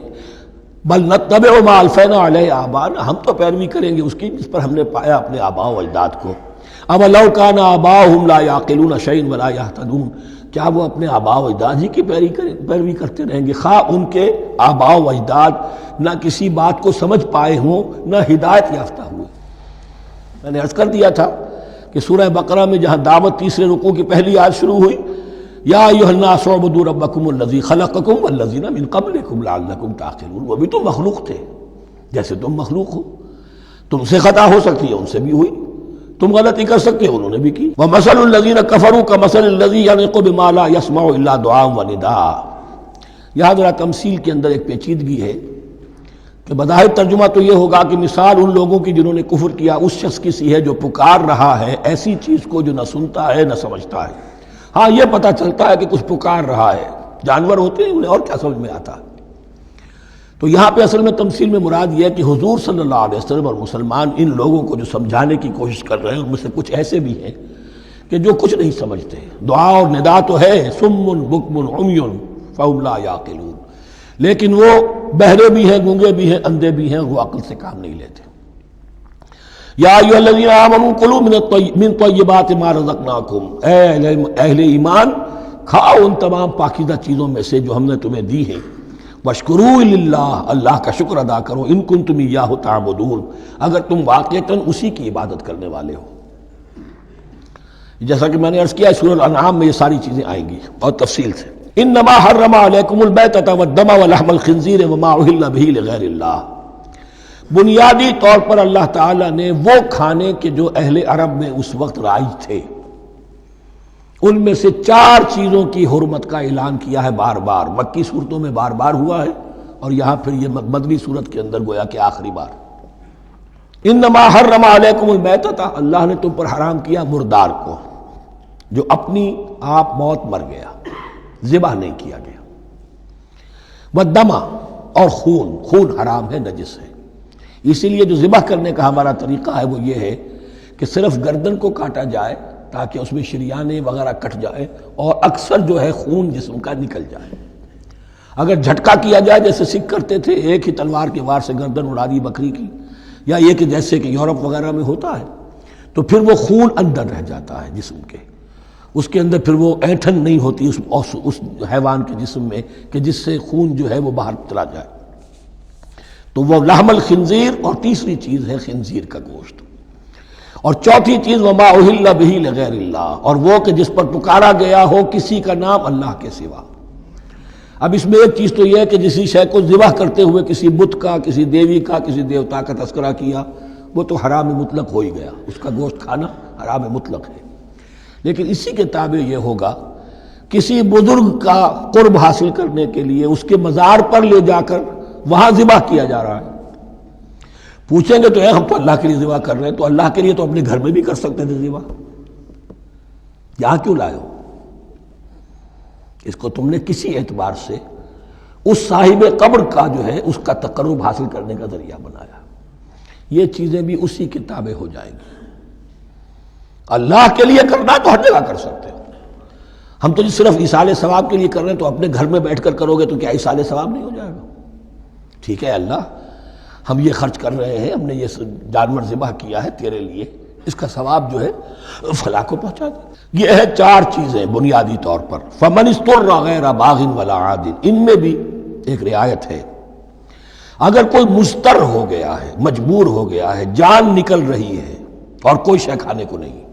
بل نتبع ما الفینا علیہ آباءنا، ہم تو پیروی کریں گے اس کی جس پر ہم نے پایا اپنے آباء و اجداد کو. اب لو کان آباؤہم لا یعقلون شیئا ولا یہتدون، کیا وہ اپنے آباء و اجداد ہی کی پیروی کرتے رہیں گے، خواہ ان کے آباء و اجداد نہ کسی بات کو سمجھ پائے ہوں نہ ہدایت یافتہ ہوئے. میں نے عرض کر دیا تھا کہ سورہ بقرہ میں جہاں دعوت تیسرے رکوع کی پہلی آیت شروع ہوئی، یا ایھا الناس اعبدوا ربکم الذی خلقکم والذین من قبلکم لعلکم تعقلون، وہ بھی تو مخلوق تھے جیسے تم مخلوق ہو، تم سے خطا ہو سکتی ہے، ان سے بھی ہوئی، تم غلطی کر سکتے ہو، انہوں نے بھی کی. ومثل الذین کفروا کمثل الذی ینطق بما لا یسمع الا دعاء ونداء. یہاں ذرا تمثیل کے اندر ایک پیچیدگی ہے کہ بظاہر ترجمہ تو یہ ہوگا کہ مثال ان لوگوں کی جنہوں نے کفر کیا اس شخص کی سی ہے جو پکار رہا ہے ایسی چیز کو جو نہ سنتا ہے نہ سمجھتا ہے. ہاں یہ پتہ چلتا ہے کہ کچھ پکار رہا ہے، جانور ہوتے ہیں انہیں اور کیا سمجھ میں آتا ہے. تو یہاں پہ اصل میں تمثیل میں مراد یہ ہے کہ حضور صلی اللہ علیہ وسلم اور مسلمان ان لوگوں کو جو سمجھانے کی کوشش کر رہے ہیں ان میں سے کچھ ایسے بھی ہیں کہ جو کچھ نہیں سمجھتے. دعا اور ندا تو ہے، صم بکم عمی فہم لا یعقلون، لیکن وہ بہرے بھی ہیں، گونگے بھی ہیں، اندھے بھی ہیں، وہ عقل سے کام نہیں لیتے. یا ایھا الذین آمنوا کلوا من طیبات ما رزقناکم، اے اہل ایمان کھاؤ ان تمام پاکیزہ چیزوں میں سے جو ہم نے تمہیں دی ہیں. واشکروا للہ، اللہ کا شکر ادا کرو، ان کنتم ایاہ تعبدون، اگر تم واقعتاً اسی کی عبادت کرنے والے ہو. جیسا کہ میں نے عرض کیا سورہ الانعام میں یہ ساری چیزیں آئیں گی اور تفصیل سے. انما حرم علیکم المیتۃ والدم ولحم الخنزیر وما اہل بہ لغیر اللہ. بنیادی طور پر اللہ تعالیٰ نے وہ کھانے کے جو اہل عرب میں اس وقت رائج تھے ان میں سے 4 چیزوں کی حرمت کا اعلان کیا ہے بار بار. مکی صورتوں میں بار بار ہوا ہے اور یہاں پھر یہ مدنی صورت کے اندر گویا کہ آخری بار. انما حرم علیکم المیتۃ، اللہ نے تم پر حرام کیا مردار کو، جو اپنی آپ موت مر گیا، ذبح نہیں کیا گیا، والدم، اور خون حرام ہے، نجس ہے۔ اسی لیے جو ذبح کرنے کا ہمارا طریقہ ہے وہ یہ ہے کہ صرف گردن کو کاٹا جائے تاکہ اس میں شریانے وغیرہ کٹ جائے اور اکثر جو ہے خون جسم کا نکل جائے۔ اگر جھٹکا کیا جائے جیسے سکھ کرتے تھے، ایک ہی تلوار کے وار سے گردن اڑا دی بکری کی، یا یہ کہ جیسے کہ یورپ وغیرہ میں ہوتا ہے، تو پھر وہ خون اندر رہ جاتا ہے جسم کے، اس کے اندر پھر وہ اینٹھن نہیں ہوتی اس حیوان کے جسم میں کہ جس سے خون جو ہے وہ باہر چلا جائے، تو وہ لحم الخنزیر، اور تیسری چیز ہے خنزیر کا گوشت، اور چوتھی چیز وما اہل بہ لغیر اللہ، اور وہ کہ جس پر پکارا گیا ہو کسی کا نام اللہ کے سوا۔ اب اس میں ایک چیز تو یہ ہے کہ جسی شے کو ذبح کرتے ہوئے کسی بت کا، کسی دیوی کا، کسی دیوتا کا تذکرہ کیا، وہ تو حرام مطلق ہو ہی گیا، اس کا گوشت کھانا حرام مطلق ہے۔ لیکن اسی کے تابع یہ ہوگا کسی بزرگ کا قرب حاصل کرنے کے لیے اس کے مزار پر لے جا کر وہاں ذبح کیا جا رہا ہے، پوچھیں گے تو ہم تو اللہ کے لیے ذبح کر رہے ہیں، تو اللہ کے لیے تو اپنے گھر میں بھی کر سکتے تھے ذبح، یہاں کیوں لائے ہو؟ اس کو تم نے کسی اعتبار سے اس صاحب قبر کا جو ہے اس کا تقرب حاصل کرنے کا ذریعہ بنایا۔ یہ چیزیں بھی اسی کے تابع ہو جائیں گی۔ اللہ کے لیے کرنا تو ہر جگہ کر سکتے ہو، ہم تو صرف ایصال ثواب کے لیے کر رہے ہیں، تو اپنے گھر میں بیٹھ کر کرو گے تو کیا ایصال ثواب نہیں ہو جائے گا؟ ٹھیک ہے اللہ، ہم یہ خرچ کر رہے ہیں، ہم نے یہ جانور ذبح کیا ہے تیرے لیے، اس کا ثواب جو ہے فلاں کو پہنچا دے۔ یہ ہے چار چیزیں بنیادی طور پر۔ فمن اضطر غیر باغ ولا عاد، ان میں بھی ایک رعایت ہے، اگر کوئی مضطر ہو گیا ہے، مجبور ہو گیا ہے، جان نکل رہی ہے اور کوئی شے کھانے کو نہیں،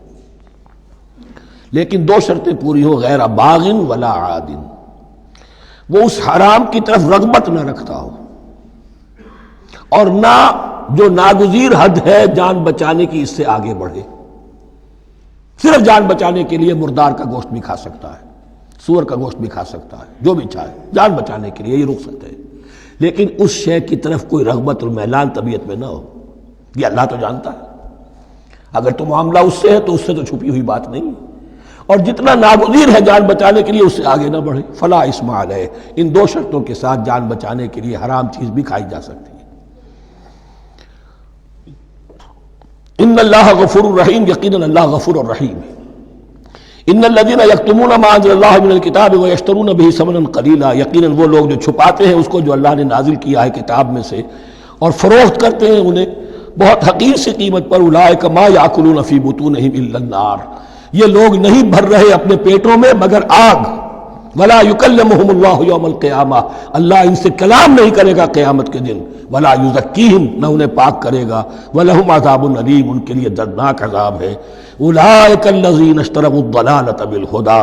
لیکن دو شرطیں پوری ہو، غیر باغ ولا عاد، وہ اس حرام کی طرف رغبت نہ رکھتا ہو، اور نہ جو ناگزیر حد ہے جان بچانے کی اس سے آگے بڑھے۔ صرف جان بچانے کے لیے مردار کا گوشت بھی کھا سکتا ہے، سور کا گوشت بھی کھا سکتا ہے، جو بھی چاہے، جان بچانے کے لیے یہ رک سکتے ہیں، لیکن اس شے کی طرف کوئی رغبت المیلان طبیعت میں نہ ہو۔ یہ اللہ تو جانتا ہے، اگر تو معاملہ اس سے ہے تو اس سے تو چھپی ہوئی بات نہیں ہے، اور جتنا ناگزیر ہے جان بچانے کے لیے اس سے آگے نہ بڑھے۔ فلا اسم علیہ، ان دو شرطوں کے ساتھ جان بچانے کے لیے حرام چیز بھی کھائی جا سکتی ہے۔ ان اللہ غفور الرحیم، یقیناً اللہ غفور الرحیم ہے۔ ان الذین یکتمون ما انزل اللہ من الکتاب ویشترون بہ ثمنا قلیلا، یقیناً وہ لوگ جو چھپاتے ہیں اس کو جو اللہ نے نازل کیا ہے کتاب میں سے اور فروخت کرتے ہیں انہیں بہت حقیر سی قیمت پر، اولئک ما یاکلون فی بطونہم الا النار، یہ لوگ نہیں بھر رہے اپنے پیٹوں میں مگر آگ۔ ولا یکلمہم اللہ یوم القیامہ، اللہ ان سے کلام نہیں کرے گا قیامت کے دن۔ ولا یزکیہم، نہ انہیں پاک کرے گا۔ ولہم عذاب علیم، ان کے لیے دردناک عذاب ہے۔ اولئک الذین اشتروا الضلالۃ بالہدی،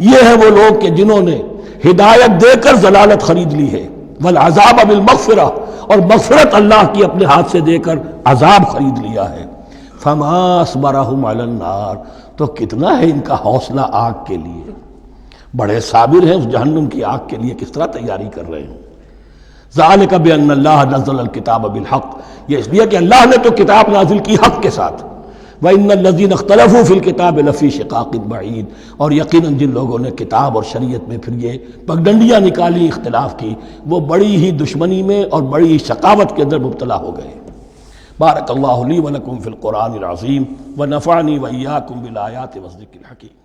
یہ ہیں وہ لوگ کہ جنہوں نے ہدایت دے کر ضلالت خرید لی ہے، والعذاب بالمغفرہ، اور مغفرت اللہ کی اپنے ہاتھ سے دے کر عذاب خرید لیا ہے۔ فما اصبرہم علی النار، تو کتنا ہے ان کا حوصلہ آگ کے لیے، بڑے صابر ہیں اس جہنم کی آگ کے لیے، کس طرح تیاری کر رہے ہیں۔ ذالک بان اللہ نزل الکتاب بالحق، یہ اس لیے کہ اللہ نے تو کتاب نازل کی حق کے ساتھ۔ وان الذین اختلفوا فی الکتاب لفی شقاق بعید، اور یقیناً جن لوگوں نے کتاب اور شریعت میں پھر یہ پگڈنڈیاں نکالی، اختلاف کی، وہ بڑی ہی دشمنی میں اور بڑی ہی شقاوت کے اندر مبتلا ہو گئے۔ بارک اللہ لی ولکم فی القرآن العظیم ونفعنی وإیاکم بالآیات والذکر الحکیم۔